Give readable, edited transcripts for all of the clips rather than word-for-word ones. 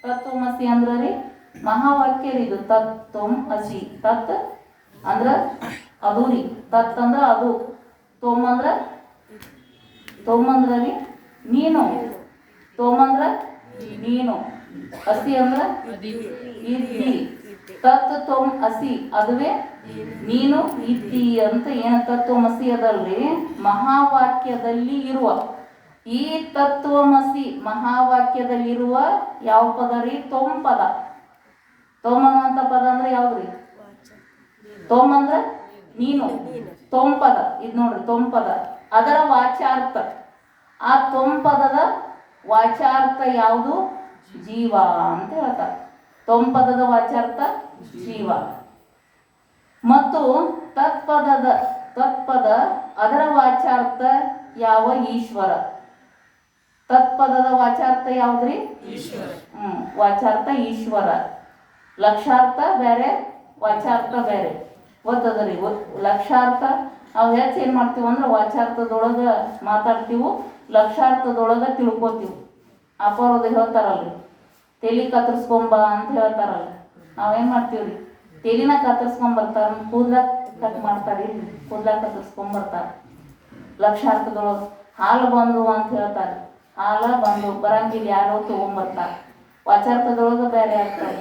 ತತ್ವಮಸಿ ಅಂದ್ರ ರೀ ಮಹಾವಾಕ್ಯ ರೀ ಇದು. ತತ್ವಂ ಅಸಿ. ತತ್ ಅಂದ್ರ ಅದು ರೀ. ತತ್ ಅಂದ್ರ ಅದು. ತ್ವಮ್ ಅಂದ್ರ ರೀ ನೀನು. ತ್ವಮ್ ಅಂದ್ರ ನೀನು. ಅಸಿ ಅಂದ್ರ ಇದ್ದಿ. ತತ್ ತ್ವಮ್ ಅಸಿ ಅದುವೇ ನೀನು ಇದ್ದಿ ಅಂತ ಏನ ತತ್ವಮಸಿ ಅದಲ್ರಿ ಮಹಾವಾಕ್ಯದಲ್ಲಿ ಇರುವ. ಈ ತತ್ವಮಸಿ ಮಹಾವಾಕ್ಯದಲ್ಲಿರುವ ಯಾವ ಪದ ರೀ? ತ್ವಮ್ ಪದ. ತ್ವಮ್ ಅನ್ನುವಂಥ ಪದ ಅಂದ್ರೆ ಯಾವ್ದ್ರಿ? ತ್ವಮ್ ಅಂದ್ರ ನೀನು. ತ್ವಮ್ ಪದ ಇದು ನೋಡ್ರಿ. ತ್ವಮ್ ಪದ ಅದರ ವಾಚಾರ್ಥ. ಆ ತ್ವಮ್ ಪದದ ವಾಚಾರ್ಥ ಯಾವುದು? ಜೀವ ಅಂತ ಹೇಳ್ತಾರೆ. ತ್ವಮ್ ಪದದ ವಾಚಾರ್ಥ ಜೀವ. ಮತ್ತು ತತ್ಪದ ಅದರ ವಾಚಾರ್ಥ ಯಾವ? ಈಶ್ವರ. ತತ್ಪದದ ವಾಚಾರ್ಥ ಯಾವ್ದ್ರಿ? ವಾಚಾರ್ಥ ಈಶ್ವರ. ಲಕ್ಷಾರ್ಥ ಬೇರೆ, ವಾಚಾರ್ಥ ಬೇರೆ. ಗೊತ್ತದರಿ. ಲಕ್ಷಾರ್ಥ ನಾವು ಹೆಚ್ಚು ಏನು ಮಾಡ್ತೀವಿ ಅಂದ್ರೆ ವಾಚಾರ್ಥದೊಳಗೆ ಮಾತಾಡ್ತೀವಿ, ಲಕ್ಷಾರ್ಥದೊಳಗೆ ತಿಳ್ಕೊತೀವಿ. ಅಪರೋದು ಹೇಳ್ತಾರಲ್ರಿ, ತಲೆ ಕತ್ತರಿಸ್ಕೊಂಬ ಅಂತ ಹೇಳ್ತಾರಲ್ಲ. ನಾವೇನು ಮಾಡ್ತೀವ್ರಿ? ತಲೆನ ಕತ್ತರಿಸ್ಕೊಂಬರ್ತಾರೆ, ಕೂದಲ ಕಟ್ ಮಾಡ್ತಾರೆ. ಕೂದಲ ಕತ್ತರಿಸ್ಕೊಂಬರ್ತಾರೆ. ಲಕ್ಷಾರ್ಥದೊಳಗೆ ಹಾಲು ಬಂದು ಅಂತ ಹೇಳ್ತಾರೆ. ಹಾಲ ಬಂದು ಬರಂಗಿಲ್ಲ, ಯಾರೋ ತೊಗೊಂಬರ್ತಾರೆ. ವಾಚಾರ್ಥದೊಳಗೆ ಬೇರೆ ಆಗ್ತಾರೆ.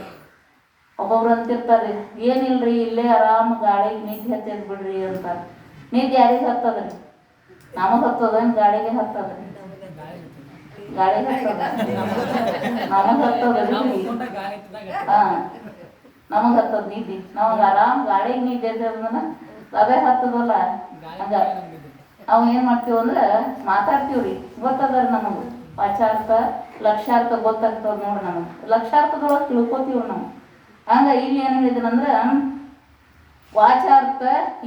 ಒಬ್ಬೊಬ್ರು ಅಂತಿರ್ತಾರೆ, ಏನಿಲ್ರಿ ಇಲ್ಲೇ ಆರಾಮ್ ಗಾಳಿಗೆ ನಿದ್ದೆ ಹತ್ತದ ಬಿಡ್ರಿ ಅಂತಾರೆ. ನಿದ್ದೆ ಯಾರಿಗೆ ಹತ್ತದ್ರಿ? ನಮಗೆ ಹತ್ತದ? ಗಾಳಿಗೆ ಹತ್ತದ್ರಿ? ಗಾಳಿಗೆ ಹತ್ತದ? ನಮಗೆ ಹತ್ತದ್ರಿ. ನಮಗೆ ಹತ್ತದ ನಿದ್ದೆ. ನಮಗೆ ಆರಾಮ್ ಗಾಳಿಗೆ ನಿದ್ದೆ ಹತ್ತದ ಅದೇ ಹತ್ತದಲ್ಲ. ಹಂಗ ನಾವು ಏನು ಮಾಡ್ತೀವಿ ಅಂದ್ರೆ ಮಾತಾಡ್ತೀವ್ರಿ. ಗೊತ್ತದರಿ ನಮಗೆ ವಾಚಾರ್ಥ ಲಕ್ಷಾರ್ಥ ಗೊತ್ತಾಗ್ತದ ನೋಡ್ರಿ. ನಮಗೆ ಲಕ್ಷಾರ್ಥದೊಳಗೆ ತಿಳ್ಕೊತೀವ್ರಿ ನಾವು. ಹಂಗ ಇಲ್ಲಿ ಏನು ಹೇಳಿದ್ರಂದ್ರೆ ವಾಚಾರ್ಥ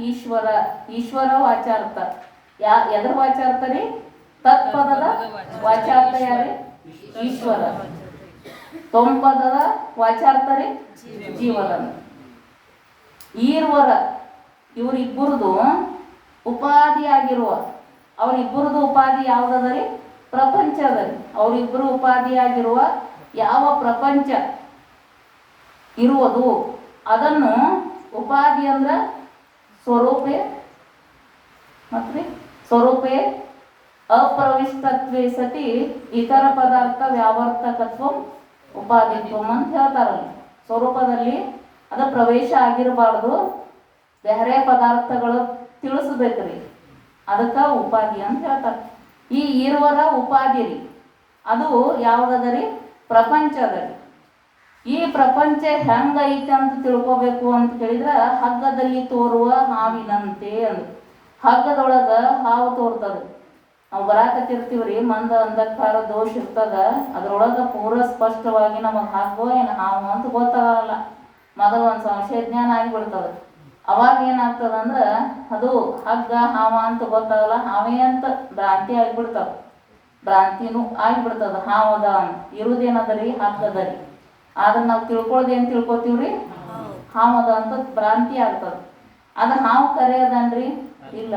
ಈಶ್ವರ. ಈಶ್ವರ ವಾಚಾರ್ಥ ಎದ್ರ ವಾಚಾರ್ಥ ರೀ? ತತ್ಪದದ ವಾಚಾರ್ಥ ಯಾರಿ? ಈಶ್ವರ. ತೊಂಪದದ ವಾಚಾರ್ಥ ರೀ ಜೀವನ. ಈರ್ವರ ಇವರಿಬ್ಬರದು ಉಪಾಧಿಯಾಗಿರುವ. ಅವರಿಬ್ಬರದು ಉಪಾಧಿ ಯಾವುದದ ರೀ? ಪ್ರಪಂಚ ಅದ ರೀ. ಅವರಿಬ್ಬರು ಉಪಾಧಿಯಾಗಿರುವ ಯಾವ ಪ್ರಪಂಚ ಇರುವುದು ಅದನ್ನು ಉಪಾಧಿ ಅಂದ್ರೆ ಸ್ವರೂಪೇ ಮತ್ತು ಸ್ವರೂಪೇ ಅಪ್ರವಿಷ್ಟತ್ವೇ ಸತಿ ಇತರ ಪದಾರ್ಥ ವ್ಯಾವರ್ತಕತ್ವ ಉಪಾಧಿತ್ವಂ ಅಂತ ಹೇಳ್ತಾರಲ್ಲ. ಸ್ವರೂಪದಲ್ಲಿ ಅದು ಪ್ರವೇಶ ಆಗಿರಬಾರ್ದು, ಬೇರೆ ಪದಾರ್ಥಗಳು ತಿಳಿಸ್ಬೇಕ್ರಿ, ಅದಕ್ಕೆ ಉಪಾಧಿ ಅಂತ ಹೇಳ್ತಾರೆ. ಈ ಇರುವರ ಉಪಾಧಿ ರೀ ಅದು ಯಾವುದದ ರೀ? ಪ್ರಪಂಚ ಅದ ರೀ. ಈ ಪ್ರಪಂಚ ಹೆಂಗೈತೆ ಅಂತ ತಿಳ್ಕೊಬೇಕು ಅಂತ ಕೇಳಿದ್ರೆ ಹಗ್ಗದಲ್ಲಿ ತೋರುವ ಹಾವಿನಂತೆ ಅಂದು. ಹಗ್ಗದೊಳಗೆ ಹಾವು ತೋರ್ತದೆ. ನಾವು ಬರಾಕತ್ತಿರ್ತೀವ್ರಿ, ಮಂದ ಅಂಧಕಾರ ದೋಷ ಇರ್ತದ. ಅದ್ರೊಳಗೆ ಪೂರ ಸ್ಪಷ್ಟವಾಗಿ ನಮಗೆ ಹಗ್ಗೋ ಏನು ಹಾವು ಅಂತ ಗೊತ್ತಾಗಲ್ಲ. ಮೊದಲು ಒಂದು ಸಂಶಯ ಜ್ಞಾನ ಆಗಿಬಿಡ್ತದೆ. ಅವಾಗ ಏನಾಗ್ತದ ಅಂದ್ರೆ ಅದು ಹಗ್ಗ ಹಾವ ಅಂತ ಗೊತ್ತಾಗಲ್ಲ, ಹಾವೇ ಅಂತ ಭ್ರಾಂತಿ ಆಗಿಬಿಡ್ತದೆ. ಭ್ರಾಂತಿನೂ ಆಗಿಬಿಡ್ತದೆ. ಹಾವದ ಅಂತ ಇರುವುದೇನದ ರೀ? ಹಗ್ಗದ ರೀ. ಆದ್ರೆ ನಾವು ತಿಳ್ಕೊಳ್ಳೋದೇನು ತಿಳ್ಕೊತೀವ್ರಿ? ಹಾವದ ಅಂತ ಭ್ರಾಂತಿ ಆಗ್ತದೆ. ಅದು ಹಾವು ಕರೆ ಅದನ್ರಿ? ಇಲ್ಲ,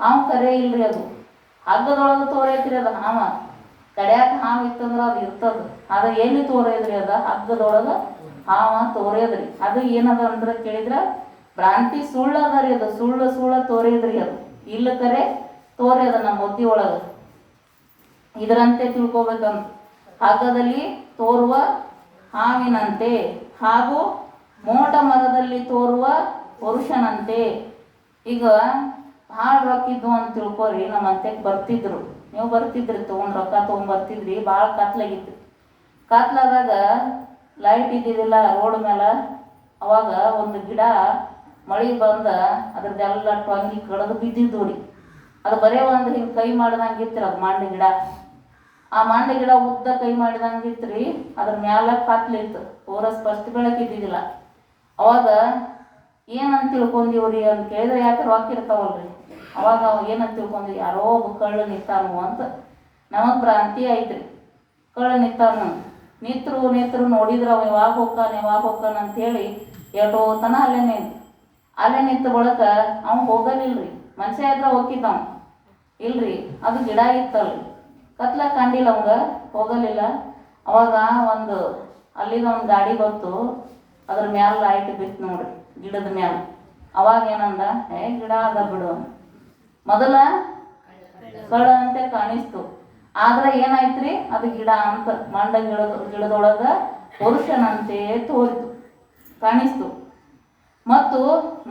ಹಾವು ಕರೆ ಇಲ್ರಿ. ಅದು ಹಗ್ಗದೊಳಗೆ ತೋರೈತ್ರಿ. ಅದು ಹಾವ ಕಡ್ಯಾಕ ಹಾವು ಇತ್ತಂದ್ರೆ ಅದು ಇರ್ತದೆ. ಅದು ಎಲ್ಲಿ ತೋರೈದ್ರಿ? ಅದ ಹಗ್ಗದೊಳಗೆ ಹಾವ ತೋರೈದ್ರಿ. ಅದು ಏನದ ಅಂದ್ರೆ ಕೇಳಿದ್ರೆ ಭ್ರಾಂತಿ ಸುಳ್ಳದ ರೀ. ಅದು ಸುಳ್ಳು ತೋರೈದ್ರಿ. ಅದು ಇಲ್ಲ ಕರೆ ತೋರ್ಯದ ನಮ್ಮ ಬುದ್ಧಿ ಒಳಗೆ. ಇದರಂತೆ ತಿಳ್ಕೊಬೇಕಂತ. ಹಗ್ಗದಲ್ಲಿ ತೋರುವ ಹಾವಿನಂತೆ ಹಾಗೂ ಮೋಟ ಮರದಲ್ಲಿ ತೋರುವ ಪುರುಷನಂತೆ. ಈಗ ಭಾಳ ರೊಕ್ಕಿದ್ವು ಅಂತ ತಿಳ್ಕೊರಿ, ನಮ್ಮ ಅಂತ್ಯಕ್ಕೆ ಬರ್ತಿದ್ರು. ನೀವು ಬರ್ತಿದ್ರಿ, ರೊಕ್ಕ ತೊಗೊಂಡ್ಬರ್ತಿದ್ರಿ. ಭಾಳ ಕತ್ಲಾಗಿತ್ತು. ಕತ್ಲಾದಾಗ ಲೈಟ್ ಇದ್ದಿದ್ದಿಲ್ಲ ರೋಡ್ ಮೇಲೆ. ಅವಾಗ ಒಂದು ಗಿಡ ಮಳೆ ಬಂದ ಅದ್ರದ್ದೆಲ್ಲ ಟೊಂಗಿ ಕಡ್ದು ಬಿದ್ದಿದ್ದು ರೀ. ಅದು ಬರೇ ಒಂದು ಹಿಂಗೆ ಕೈ ಮಾಡ್ದಂಗೆ ಇತ್ತು. ಅದು ಮಾಂಡೆ ಗಿಡ. ಆ ಮಾಂಡೆ ಗಿಡ ಉದ್ದ ಕೈ ಮಾಡಿದಂಗೆ ಇತ್ತು ರೀ. ಅದ್ರ ಮ್ಯಾಲ ಕತ್ಲಿತ್ತು, ಪೂರ ಸ್ಪಷ್ಟ ಬೆಳಕಿದ್ದಿದ್ದಿಲ್ಲ. ಅವಾಗ ಏನಂತ ತಿಳ್ಕೊಂಡಿವ್ರಿ ಅಂತ ಕೇಳಿದ್ರೆ, ಯಾಕೆ ರೊಕ್ಕ ಇರ್ತಾವಲ್ರಿ. ಅವಾಗ ಏನಂತ ತಿಳ್ಕೊಂಡ್ವಿ? ಯಾರೋ ಒಬ್ಬ ಕಳ್ಳ ನಿಂತಾನು ಅಂತ ನಮಗೆ ಭ್ರಾಂತಿ ಐತ್ರಿ. ಕಳ್ಳ ನಿಂತಾನು. ನಿತ್ರು ನೋಡಿದ್ರೆ ಅವ ಯಾವಾಗ ಹೋಗ್ತಾನ ಅಂತೇಳಿ ಎಷ್ಟೋತನ ಅಲ್ಲೇ ನಿಂತ ಬಳಕ ಅವ್ನು ಹೋಗಲಿಲ್ರಿ. ಮನುಷ್ಯ ಇದ್ರೆ ಹೋಗಿದ್ದಾವ ಇಲ್ರಿ. ಅದು ಗಿಡ ಇತ್ತಲ್ರಿ. ಕತ್ಲ ಕಂಡಿಲ್ಲ ಅವಂಗ, ಹೋಗಲಿಲ್ಲ. ಅವಾಗ ಒಂದು ಅಲ್ಲಿಗೆ ಒಂದು ಗಾಡಿ ಗೊತ್ತು, ಅದ್ರ ಮ್ಯಾಲ ಲೈಟ್ ಬಿತ್ತು ನೋಡ್ರಿ ಗಿಡದ ಮ್ಯಾಲ. ಅವಾಗ ಏನಂದ, ಗಿಡ ಅದ ಬಿಡು, ಮೊದಲ ಕಳ್ಳ ಅಂತೆ ಕಾಣಿಸ್ತು, ಆದ್ರೆ ಏನಾಯ್ತ್ರಿ ಅದು ಗಿಡ ಅಂತ ಮಂಡ ಗಿಡದೊಳಗ ಪುರುಷನಂತೆ ತೋರಿತು ಕಾಣಿಸ್ತು. ಮತ್ತು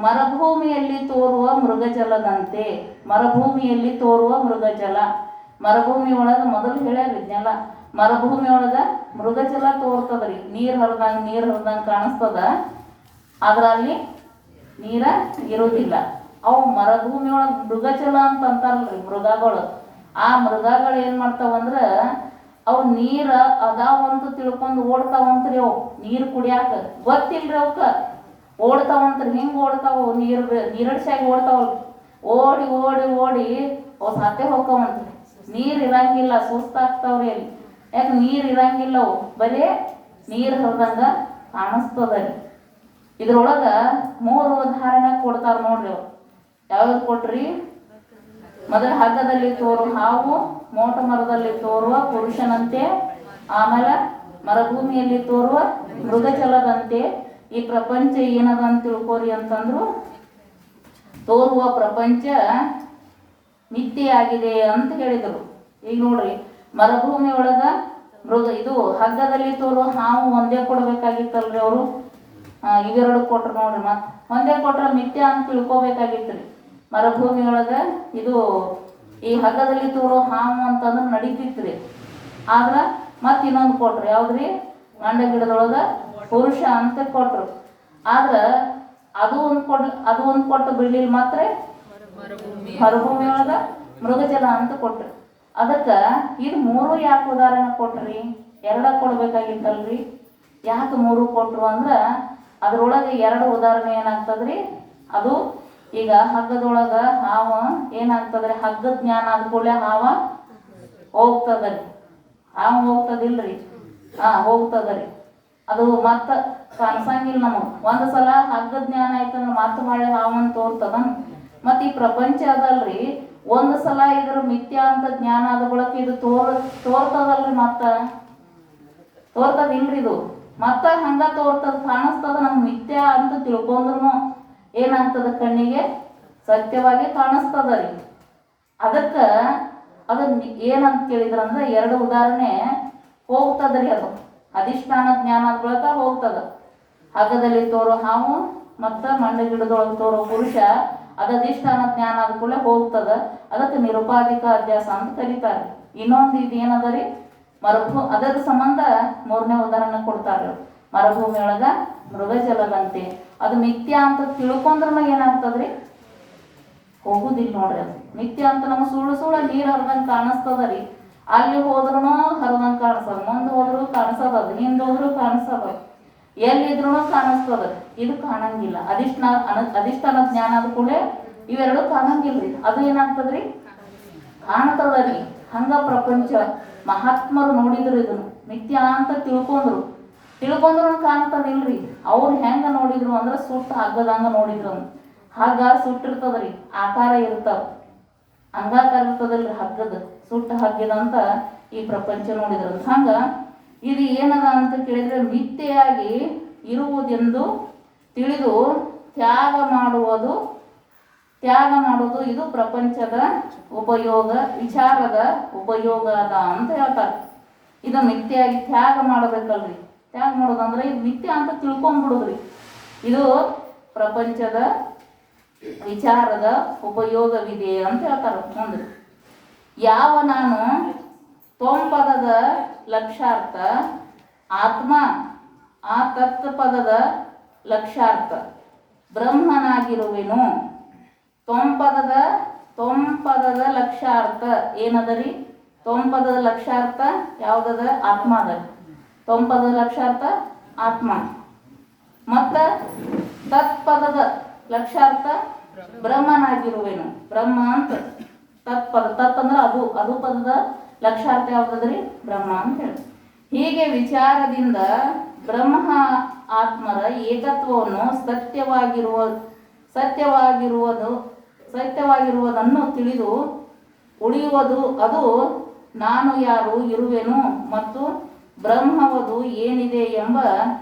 ಮರುಭೂಮಿಯಲ್ಲಿ ತೋರುವ ಮೃಗಜಲದಂತೆ, ಮರುಭೂಮಿಯಲ್ಲಿ ತೋರುವ ಮೃಗಜಲ, ಮರುಭೂಮಿ ಒಳಗ ಮೊದಲು ಹೇಳ್ಯಾರಿದ್ನೆಲ್ಲ, ಮರುಭೂಮಿ ಒಳಗ ಮೃಗಜಲ ತೋರ್ತದ್ರಿ. ನೀರು ಹರಿದಂಗೆ ಕಾಣಿಸ್ತದ, ಆದ್ರೆ ಅಲ್ಲಿ ನೀರ ಇರೋದಿಲ್ಲ. ಅವು ಮರುಭೂಮಿ ಒಳಗೆ ಮೃಗಜಲ ಅಂತ ಅಂತಾರಲ್ರಿ, ಮೃಗಗಳು. ಆ ಮೃಗಗಳು ಏನು ಮಾಡ್ತಾವಂದ್ರೆ ಅವು ನೀರ ಅದಾವಂತ ತಿಳ್ಕೊಂಡು ಓಡ್ತಾವಂತ್ರಿ. ಅವು ನೀರು ಕುಡಿಯಾಕ ಗೊತ್ತಿಲ್ರಿ ಅವಕ್ಕ, ಓಡ್ತಾವಂತ್ರಿ. ಹಿಂಗೆ ಓಡ್ತಾವ, ನೀರಡ್ಸಾಗಿ ಓಡ್ತಾವಲ್, ಓಡಿ ಓಡಿ ಓಡಿ ಅವು ಸತ್ತೆ ಹೋಗ್ತಾವಂತ್ರಿ. ನೀರು ಇರಂಗಿಲ್ಲ, ಸುಸ್ತಾಗ್ತಾವ್ರಿ ಅಲ್ಲಿ. ಯಾಕೆ ನೀರು ಇರಂಗಿಲ್ಲ, ಅವು ಬರೀ ನೀರು ಹರಿದಂಗ ಕಾಣಿಸ್ತದ. ಇದ್ರೊಳಗ 3 ಉದಾಹರಣೆ ಕೊಡ್ತಾರ ನೋಡ್ರಿ. ಅವ್ರು ಯಾವ್ದು ಕೊಟ್ರಿ? ಮೊದಲ ಹಗ್ಗದಲ್ಲಿ ತೋರುವ ಹಾವು, ಮೋಟ ಮರದಲ್ಲಿ ತೋರುವ ಪುರುಷನಂತೆ, ಆಮೇಲೆ ಮರುಭೂಮಿಯಲ್ಲಿ ತೋರುವ ಮೃಗಜಲದಂತೆ. ಈ ಪ್ರಪಂಚ ಏನದ ಅಂತ ತಿಳ್ಕೋರಿ ಅಂತಂದ್ರು, ತೋರುವ ಪ್ರಪಂಚ ಮಿಥ್ಯೆಯಾಗಿದೆ ಅಂತ ಹೇಳಿದರು. ಈಗ ನೋಡ್ರಿ, ಮರುಭೂಮಿ ಒಳಗ ಇದು ಹಗ್ಗದಲ್ಲಿ ತೋರುವ ಹಾವು ಒಂದೇ ಕೊಡ್ಬೇಕಾಗಿತ್ತಲ್ರಿ ಅವರು. ಇವೆರಡು ಕೊಟ್ರು ನೋಡ್ರಿ. ಮತ್ತೆ ಒಂದೇ ಕೊಟ್ರೆ ಮಿಥ್ಯ ಅಂತ ತಿಳ್ಕೊಬೇಕಾಗಿತ್ತು ರೀ. ಮರುಭೂಮಿ ಒಳಗ ಇದು ಈ ಹಗ್ಗದಲ್ಲಿ ತೋರೋ ಹಾವು ಅಂತಂದ್ರೆ ನಡೀತಿತ್ತು ರೀ. ಆದ್ರೆ ಮತ್ತೆ ಇನ್ನೊಂದು ಕೊಟ್ರು, ಯಾವ್ದ್ರಿ? ಮಂಡ ಗಿಡದೊಳಗ ಪುರುಷ ಅಂತ ಕೊಟ್ರು. ಆದ್ರೆ ಅದು ಒಂದು ಕೊಟ್ಟು ಬಿಡ್ಲಿಲ್ಲ, ಮಾತ್ರ ಮರುಭೂಮಿ ಒಳಗ ಮೃಗಜಲ ಅಂತ ಕೊಟ್ರು. ಅದಕ್ಕೆ ಇದು 3 ಯಾಕೆ ಉದಾಹರಣೆ ಕೊಟ್ರಿ? 2 ಕೊಡ್ಬೇಕಾಗಿತ್ತಲ್ರಿ. ಯಾಕೆ 3 ಕೊಟ್ರು ಅಂದ್ರೆ ಅದ್ರೊಳಗೆ 2 ಉದಾಹರಣೆ ಏನಾಗ್ತದ್ರಿ? ಅದು ಈಗ ಹಗ್ಗದೊಳಗ ಹಾವ ಏನಾಗ್ತದ್ರಿ? ಹಗ್ಗದ ಜ್ಞಾನ ಆದ ಕೂಡಲೇ ಹಾವ ಹೋಗ್ತದ್ರಿ. ಹಾವು ಹೋಗ್ತದಿಲ್ರಿ? ಹೋಗ್ತದ್ರಿ. ಅದು ಮತ್ತ ಕಾಣಿಸಂಗಿಲ್ಲ ನಮಗ್. ಒಂದು ಸಲ ಹಗ್ಗದ ಜ್ಞಾನ ಆಯ್ತಂದ್ರೆ ಮತ್ತೆ ಮಳೆ ಹಾವನ್ ತೋರ್ತದ. ಮತ್ತೆ ಈ ಪ್ರಪಂಚ ಅದಲ್ರಿ, ಒಂದು ಸಲ ಇದ್ರ ಮಿಥ್ಯ ಅಂತ ಜ್ಞಾನ ಆದ ಬಳಕ ಇದು ತೋರ್ತದಲ್ರಿ. ಮತ್ತ ತೋರ್ತದಿಲ್ರಿ, ಇದು ಮತ್ತ ಹಂಗ ತೋರ್ತದ, ಕಾಣಿಸ್ತದ. ನಮ್ ಮಿಥ್ಯ ಅಂತ ತಿಳ್ಕೊಂಡ್ರು ಏನಾಗ್ತದ? ಕಣ್ಣಿಗೆ ಸತ್ಯವಾಗಿ ಕಾಣಿಸ್ತದ ರೀ. ಅದಕ್ಕ ಅದನ್ನ ಏನಂತ ಕೇಳಿದ್ರಂದ್ರೆ 2 ಉದಾಹರಣೆ ಹೋಗ್ತದ್ರಿ. ಅದು ಅಧಿಷ್ಠಾನ ಜ್ಞಾನದ ಬಳಕ ಹೋಗ್ತದ. ಹಗ್ಗದಲ್ಲಿ ತೋರೋ ಹಾವು ಮತ್ತ ಮಂಡ ಗಿಡದೊಳಗೆ ತೋರೋ ಪುರುಷ, ಅದು ಅಧಿಷ್ಠಾನ ಜ್ಞಾನ ಆದ ಕೂಡಲೇ ಹೋಗ್ತದ. ಅದಕ್ಕೆ ನಿರುಪಾಧಿಕ ಅಧ್ಯಾಸ ಅಂತ ಕರೀತಾರೆ. ಇನ್ನೊಂದು ಇದು ಏನದ ರೀ? ಅದರ ಸಂಬಂಧ 3ನೇ ಉದಾಹರಣೆ ಕೊಡ್ತಾರೆ. ಮರುಭೂಮಿ ಒಳಗ ಮೃಗಜಲದಂತೆ. ಅದು ಮಿಥ್ಯ ಅಂತ ತಿಳ್ಕೊಂಡ್ರ ಏನಾಗ್ತದ್ರಿ? ಹೋಗುದಿಲ್ಲ ನೋಡ್ರಿ. ಅದು ಮಿಥ್ಯ ಅಂತ ನಮ್ಗೆ ಸುಳ್ಳು ನೀರು ಹರಿದಂಗೆ ಕಾಣಿಸ್ತದ ರೀ. ಅಲ್ಲಿ ಹೋದ್ರೂ ಹರಿದಂಗೆ ಕಾಣಿಸ್ತದ, ಮುಂದೆ ಹೋದ್ರು ಕಾಣಿಸ್ತದ, ಅದು ಹಿಂದೆ ಹೋದ್ರು ಕಾಣಿಸ್ತದ, ಎಲ್ಲಿದ್ರು ಕಾಣಿಸ್ತದ. ಇದು ಕಾಣಂಗಿಲ್ಲ. ಅಧಿಷ್ಠಾನ ಜ್ಞಾನ ಆದ ಕೂಡಲೇ ಇವೆರಡು ಕಾಣಂಗಿಲ್ರಿ. ಅದು ಏನಾಗ್ತದ್ರಿ? ಕಾಣ್ತದ ರೀ. ಹಂಗ ಪ್ರಪಂಚ ಮಹಾತ್ಮರು ನೋಡಿದ್ರು ಇದನ್ನು ಮಿಥ್ಯ ಅಂತ ತಿಳ್ಕೊಂಡ್ರು ಕಾಣ್ತದಿಲ್ರಿ. ಅವ್ರು ಹೆಂಗ ನೋಡಿದ್ರು ಅಂದ್ರೆ ಸುಟ್ಟು ಹಗ್ಗದಂಗ ನೋಡಿದ್ರು. ಹಗ್ಗ ಸುಟ್ಟಿರ್ತದ್ರಿ, ಆಕಾರ ಇರ್ತಾವ, ಅಂಗಾಕಾರ ಇರ್ತದಲ್ರಿ ಹಗ್ಗದ, ಸುಟ್ಟು ಹಗ್ಗದಂತ ಈ ಪ್ರಪಂಚ ನೋಡಿದ್ರು. ಹಂಗ ಇದು ಏನದ ಅಂತ ಕೇಳಿದ್ರೆ, ಮಿಥ್ಯೆಯಾಗಿ ಇರುವುದೆಂದು ತಿಳಿದು ತ್ಯಾಗ ಮಾಡುವುದು ಇದು ಪ್ರಪಂಚದ ಉಪಯೋಗ, ವಿಚಾರದ ಉಪಯೋಗ ಅದ ಅಂತ ಹೇಳ್ತಾರೆ. ಇದು ಮಿಥ್ಯೆಯಾಗಿ ತ್ಯಾಗ ಮಾಡಬೇಕಲ್ರಿ. ತ್ಯಾಗ ಮಾಡೋದಂದ್ರೆ ಇದು ಮಿಥ್ಯ ಅಂತ ತಿಳ್ಕೊಂಡ್ಬಿಡುದ್ರಿ. ಇದು ಪ್ರಪಂಚದ ವಿಚಾರದ ಉಪಯೋಗವಿದೆ ಅಂತ ಹೇಳ್ತಾರೆ ಮುಂದೆ. ಯಾವ ನಾನು ತೊಂಪದದ ಲಕ್ಷಾರ್ಥ ಆತ್ಮ, ಆ ತತ್ಪದದ ಲಕ್ಷಾರ್ಥ ಬ್ರಹ್ಮನಾಗಿರುವೆನು. ತೊಂಪದದ ಲಕ್ಷಾರ್ಥ ಏನದರಿ? ತೊಂಪದದ ಲಕ್ಷಾರ್ಥ ಯಾವುದದ? ಆತ್ಮ ಅದ. ತೊಂಪದದ ಲಕ್ಷಾರ್ಥ ಆತ್ಮ. ಮತ್ತ ತತ್ಪದದ ಲಕ್ಷಾರ್ಥ ಬ್ರಹ್ಮನಾಗಿರುವೆನು. ಬ್ರಹ್ಮ ಅಂತ ತತ್ಪದ, ತತ್ ಅಂದ್ರೆ ಅದು ಪದದ ಲಕ್ಷಾರ್ಥ ಯಾವುದದ್ರಿ? ಬ್ರಹ್ಮ ಅಂತ ಹೇಳಿ. ಹೀಗೆ ವಿಚಾರದಿಂದ ಬ್ರಹ್ಮ ಆತ್ಮರ ಏಕತ್ವವನ್ನು ಸತ್ಯವಾಗಿರುವುದನ್ನು ತಿಳಿದು ಉಳಿಯುವುದು. ಅದು ನಾನು ಯಾರು ಇರುವೆನು ಮತ್ತು ಬ್ರಹ್ಮವದು ಏನಿದೆ ಎಂಬ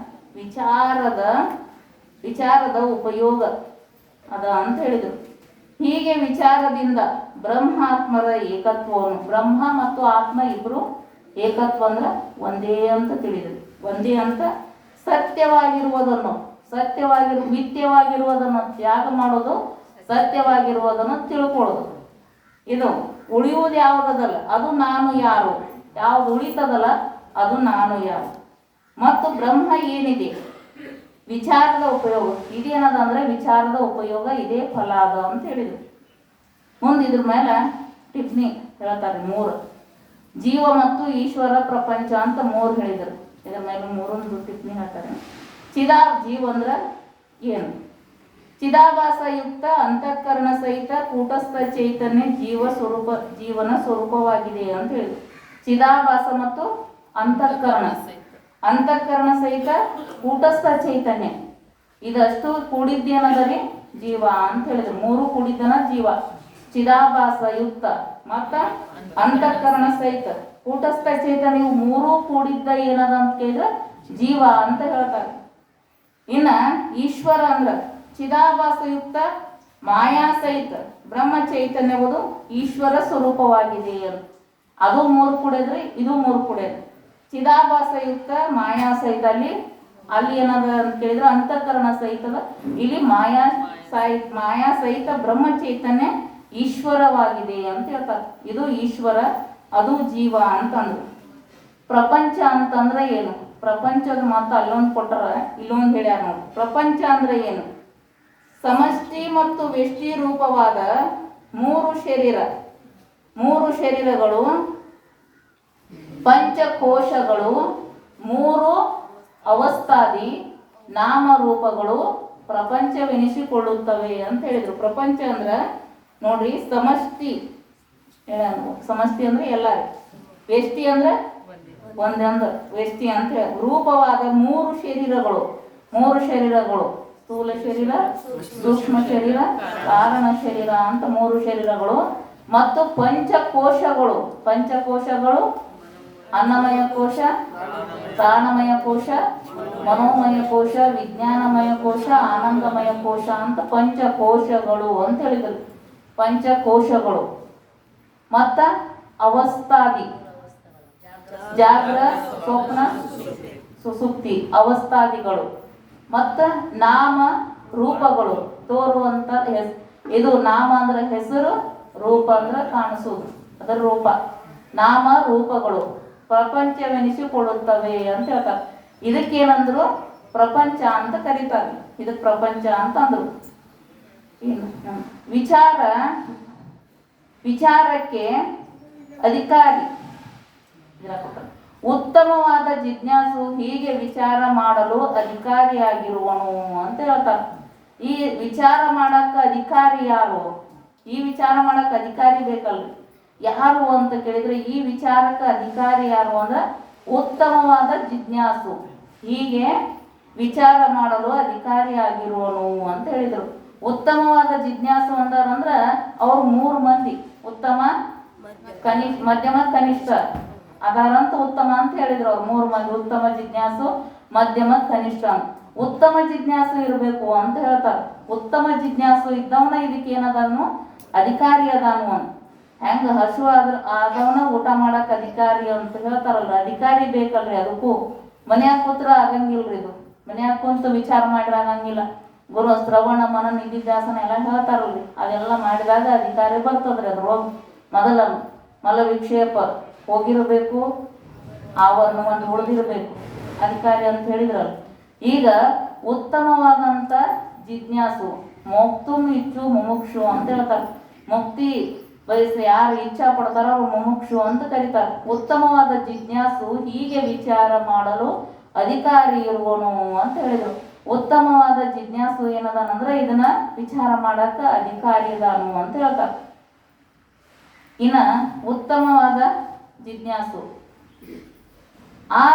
ವಿಚಾರದ ಉಪಯೋಗ ಅದ ಅಂತ ಹೇಳಿದರು. ಹೀಗೆ ವಿಚಾರದಿಂದ ಬ್ರಹ್ಮಾತ್ಮರ ಏಕತ್ವವನ್ನು, ಬ್ರಹ್ಮ ಮತ್ತು ಆತ್ಮ ಇಬ್ಬರು ಏಕತ್ವ ಅಂದ್ರೆ ಒಂದೇ ಅಂತ ತಿಳಿದರು. ಒಂದೇ ಅಂತ ಮಿಥ್ಯವಾಗಿರುವುದನ್ನು ತ್ಯಾಗ ಮಾಡೋದು, ಸತ್ಯವಾಗಿರುವುದನ್ನು ತಿಳ್ಕೊಳ್ಳೋದು. ಇದು ಉಳಿಯುವುದು ಯಾವುದಲ್ಲ ಅದು ನಾನು ಯಾರು, ಯಾವುದು ಉಳಿತದಲ್ಲ ಅದು ನಾನು ಯಾರು. ಮತ್ತು ಬ್ರಹ್ಮ ಏನಿದೆ, ವಿಚಾರದ ಉಪಯೋಗ ಇದೇನದಂದ್ರೆ ವಿಚಾರದ ಉಪಯೋಗ ಇದೇ ಫಲ ಅದ ಅಂತ ಹೇಳಿದ್ರು. ಮುಂದೆ ಇದ್ರ ಮೇಲೆ ಟಿಪ್ಪಣಿ ಹೇಳ್ತಾರೆ 3 ಜೀವ ಮತ್ತು ಈಶ್ವರ ಪ್ರಪಂಚ ಅಂತ 3 ಹೇಳಿದರು. ಇದ್ರ ಮೇಲೆ 3 ಟಿಪ್ಪಣಿ ಹೇಳ್ತಾರೆ. ಜೀವ ಅಂದ್ರೆ ಏನು? ಚಿದಾಭಾಸಯುಕ್ತ ಅಂತಃಕರಣ ಸಹಿತ ಕೂಟಸ್ಥ ಚೈತನ್ಯ ಜೀವನ ಸ್ವರೂಪವಾಗಿದೆ ಅಂತ ಹೇಳಿದ್ರು. ಚಿದಾಭಾಸ ಮತ್ತು ಅಂತಃಕರಣ ಸಹಿತ ಕೂಟಸ್ಥ ಚೈತನ್ಯ ಇದಷ್ಟು ಕೂಡಿದ್ದೇನದರಿ ಜೀವ ಅಂತ ಹೇಳಿದ್ರು. 3 ಕೂಡಿದ್ದನ ಜೀವ. ಚಿದಾಭಾಸ ಯುಕ್ತ ಮತ್ತ ಅಂತಃಕರಣ ಸಹಿತ ಕೂಟಸ್ಥ ಚೈತನ್ಯ ಇವು 3 ಕೂಡಿದ್ದ ಏನದ ಅಂತ ಕೇಳಿದ್ರೆ ಜೀವ ಅಂತ ಹೇಳ್ತಾರೆ. ಇನ್ನ ಈಶ್ವರ ಅಂದ್ರ ಚಿದಾಭಾಸಯುಕ್ತ ಮಾಯಾ ಸಹಿತ ಬ್ರಹ್ಮ ಚೈತನ್ಯವುದು ಈಶ್ವರ ಸ್ವರೂಪವಾಗಿದೆ ಅಂತ. ಅದು 3 ಕೂಡಿದ್ರಿ, ಇದು 3 ಕೂಡಿದ್ರಿ. ಚಿದಾಭಾಸಯುಕ್ತ ಮಾಯಾ ಸಹಿತ ಅಲ್ಲಿ ಏನದ ಅಂತ ಕೇಳಿದ್ರೆ ಅಂತಃಕರಣ ಸಹಿತದ, ಇಲ್ಲಿ ಮಾಯಾ ಸಹಿತ ಬ್ರಹ್ಮ ಚೈತನ್ಯ ಈಶ್ವರವಾಗಿದೆ ಅಂತ ಹೇಳ್ತಾರೆ. ಇದು ಈಶ್ವರ, ಅದು ಜೀವ ಅಂತಂದ್ರು. ಪ್ರಪಂಚ ಅಂತಂದ್ರೆ ಏನು? ಪ್ರಪಂಚದ ಮಾತು ಅಲ್ಲೊಂದು ಕೊಟ್ಟರ ಇಲ್ಲೊಂದು ಹೇಳ್ಯಾರ ನೋಡಿ. ಪ್ರಪಂಚ ಅಂದ್ರೆ ಏನು? ಸಮಷ್ಟಿ ಮತ್ತು ವ್ಯಷ್ಟಿ ರೂಪವಾದ 3 ಶರೀರಗಳು, ಪಂಚಕೋಶಗಳು, 3 ಅವಸ್ಥಾದಿ ನಾಮರೂಪಗಳು ಪ್ರಪಂಚವೆನಿಸಿಕೊಳ್ಳುತ್ತವೆ ಅಂತ ಹೇಳಿದ್ರು. ಪ್ರಪಂಚ ಅಂದ್ರೆ ನೋಡ್ರಿ, ಸಮಷ್ಟಿ ಅಂದ್ರೆ ಎಲ್ಲಾರು, ವ್ಯಷ್ಟಿ ಅಂದ್ರೆ ಒಂದೇ ಅಂದ್ರೆ ವ್ಯಷ್ಟಿ ಅಂತ ಹೇಳಿ ರೂಪವಾದ 3 ಶರೀರಗಳು ಸ್ಥೂಲ ಶರೀರ, ಸೂಕ್ಷ್ಮ ಶರೀರ, ಕಾರಣ ಶರೀರ ಅಂತ 3 ಶರೀರಗಳು ಮತ್ತು ಪಂಚಕೋಶಗಳು ಅನ್ನಮಯ ಕೋಶ, ಪ್ರಾಣಮಯ ಕೋಶ, ಮನೋಮಯ ಕೋಶ, ವಿಜ್ಞಾನಮಯ ಕೋಶ, ಆನಂದಮಯ ಕೋಶ ಅಂತ ಪಂಚಕೋಶಗಳು ಅಂತ ಹೇಳಿದ್ರು. ಪಂಚಕೋಶಗಳು ಮತ್ತ ಅವಸ್ಥಾದಿ ಜಾಗ್ರ ಸ್ವಪ್ನ ಸುಸುಪ್ತಿ ಅವಸ್ಥಾದಿಗಳು ಮತ್ತ ನಾಮ ರೂಪಗಳು ತೋರುವಂತ ಇದು ನಾಮ ಅಂದ್ರೆ ಹೆಸರು, ರೂಪ ಅಂದ್ರೆ ಕಾಣಿಸುವುದು, ಅದರ ರೂಪ. ನಾಮ ರೂಪಗಳು ಪ್ರಪಂಚವೆನಿಸಿಕೊಳ್ಳುತ್ತವೆ ಅಂತ ಹೇಳ್ತಾರೆ. ಇದಕ್ಕೇನಂದ್ರು ಪ್ರಪಂಚ ಅಂತ ಕರೀತಾರೆ. ಇದಕ್ಕೆ ಪ್ರಪಂಚ ಅಂತ ಅಂದ್ರು. ವಿಚಾರಕ್ಕೆ ಅಧಿಕಾರಿ ಉತ್ತಮವಾದ ಜಿಜ್ಞಾಸು ಹೀಗೆ ವಿಚಾರ ಮಾಡಲು ಅಧಿಕಾರಿಯಾಗಿರುವನು ಅಂತ ಹೇಳ್ತಾರೆ. ಈ ವಿಚಾರ ಮಾಡಕ್ಕ ಅಧಿಕಾರಿ ಯಾರು? ಈ ವಿಚಾರ ಮಾಡಕ್ಕ ಅಧಿಕಾರಿ ಬೇಕಲ್ರಿ. ಯಾರು ಅಂತ ಕೇಳಿದ್ರೆ ಈ ವಿಚಾರಕ್ಕೆ ಅಧಿಕಾರಿ ಯಾರು ಅಂದ್ರೆ ಉತ್ತಮವಾದ ಜಿಜ್ಞಾಸು ಹೀಗೆ ವಿಚಾರ ಮಾಡಲು ಅಧಿಕಾರಿಯಾಗಿರುವನು ಅಂತ ಹೇಳಿದರು. ಉತ್ತಮವಾದ ಜಿಜ್ಞಾಸು ಅಂದ್ರ ಅವ್ರು 3 ಮಂದಿ, ಉತ್ತಮ, ಮಧ್ಯಮ, ಕನಿಷ್ಠ ಅದಾರಂತ ಉತ್ತಮ ಅಂತ ಹೇಳಿದ್ರು. ಅವ್ರು 3 ಮಂದಿ, ಉತ್ತಮ ಜಿಜ್ಞಾಸು, ಮಧ್ಯಮ, ಕನಿಷ್ಠ ಅಂತ. ಉತ್ತಮ ಜಿಜ್ಞಾಸು ಇರಬೇಕು ಅಂತ ಹೇಳ್ತಾರೆ. ಉತ್ತಮ ಜಿಜ್ಞಾಸು ಇದ್ದವನ ಇದಕ್ಕೆ ಏನದನು ಅಧಿಕಾರಿ ಅದಾನು ಅಂತ. ಹೆಂಗ ಹಸು ಆದವನ ಊಟ ಮಾಡಕ್ ಅಧಿಕಾರಿ ಅಂತ ಹೇಳ್ತಾರಲ್ರ, ಅಧಿಕಾರಿ ಬೇಕಲ್ರಿ. ಅದಕ್ಕೂ ಮನ್ಯಾಗ ಕೂತ್ರ ಆಗಂಗಿಲ್ರಿ. ಇದು ಮನ್ಯಾಗ ಕುಂತು ವಿಚಾರ ಮಾಡಿರ ಆಗಂಗಿಲ್ಲ. ಗುರು ಶ್ರವಣ ಮನ ನಿಧಿಧ್ಯಾಸನ ಎಲ್ಲ ಹೇಳ್ತಾರಲ್ರಿ, ಅದೆಲ್ಲ ಮಾಡಿದಾಗ ಅಧಿಕಾರಿ ಬರ್ತದ್ರಿ. ಅದ್ರೊಳಗೆ ಮೊದಲ ಮಲ ವಿಕ್ಷೇಪ ಹೋಗಿರಬೇಕು, ಒಂದು ಉಳಿದಿರಬೇಕು ಅಧಿಕಾರಿ ಅಂತ ಹೇಳಿದ್ರಲ್ಲ. ಈಗ ಉತ್ತಮವಾದಂತ ಜಿಜ್ಞಾಸು ಮೋಕ್ತುಂ ಇಚ್ಚು ಮುಮುಕ್ಷು ಅಂತ ಹೇಳ್ತಾರೆ. ಮುಕ್ತಿ ಬಯಸಿ ಯಾರು ಇಚ್ಛಾ ಪಡ್ತಾರೋ ಅವ್ರು ಮುಮುಕ್ಷು ಅಂತ ಕರೀತಾರೆ. ಉತ್ತಮವಾದ ಜಿಜ್ಞಾಸು ಹೀಗೆ ವಿಚಾರ ಮಾಡಲು ಅಧಿಕಾರಿ ಇರುವನು ಅಂತ ಹೇಳಿದ್ರು. ಉತ್ತಮವಾದ ಜಿಜ್ಞಾಸು ಏನದಾನಂದ್ರೆ ಇದನ್ನ ವಿಚಾರ ಮಾಡಕ್ಕ ಅಧಿಕಾರಿ ಇದಾನು ಅಂತ ಹೇಳ್ತಾರೆ. ಇನ್ನ ಉತ್ತಮವಾದ ಜಿಜ್ಞಾಸು ಆ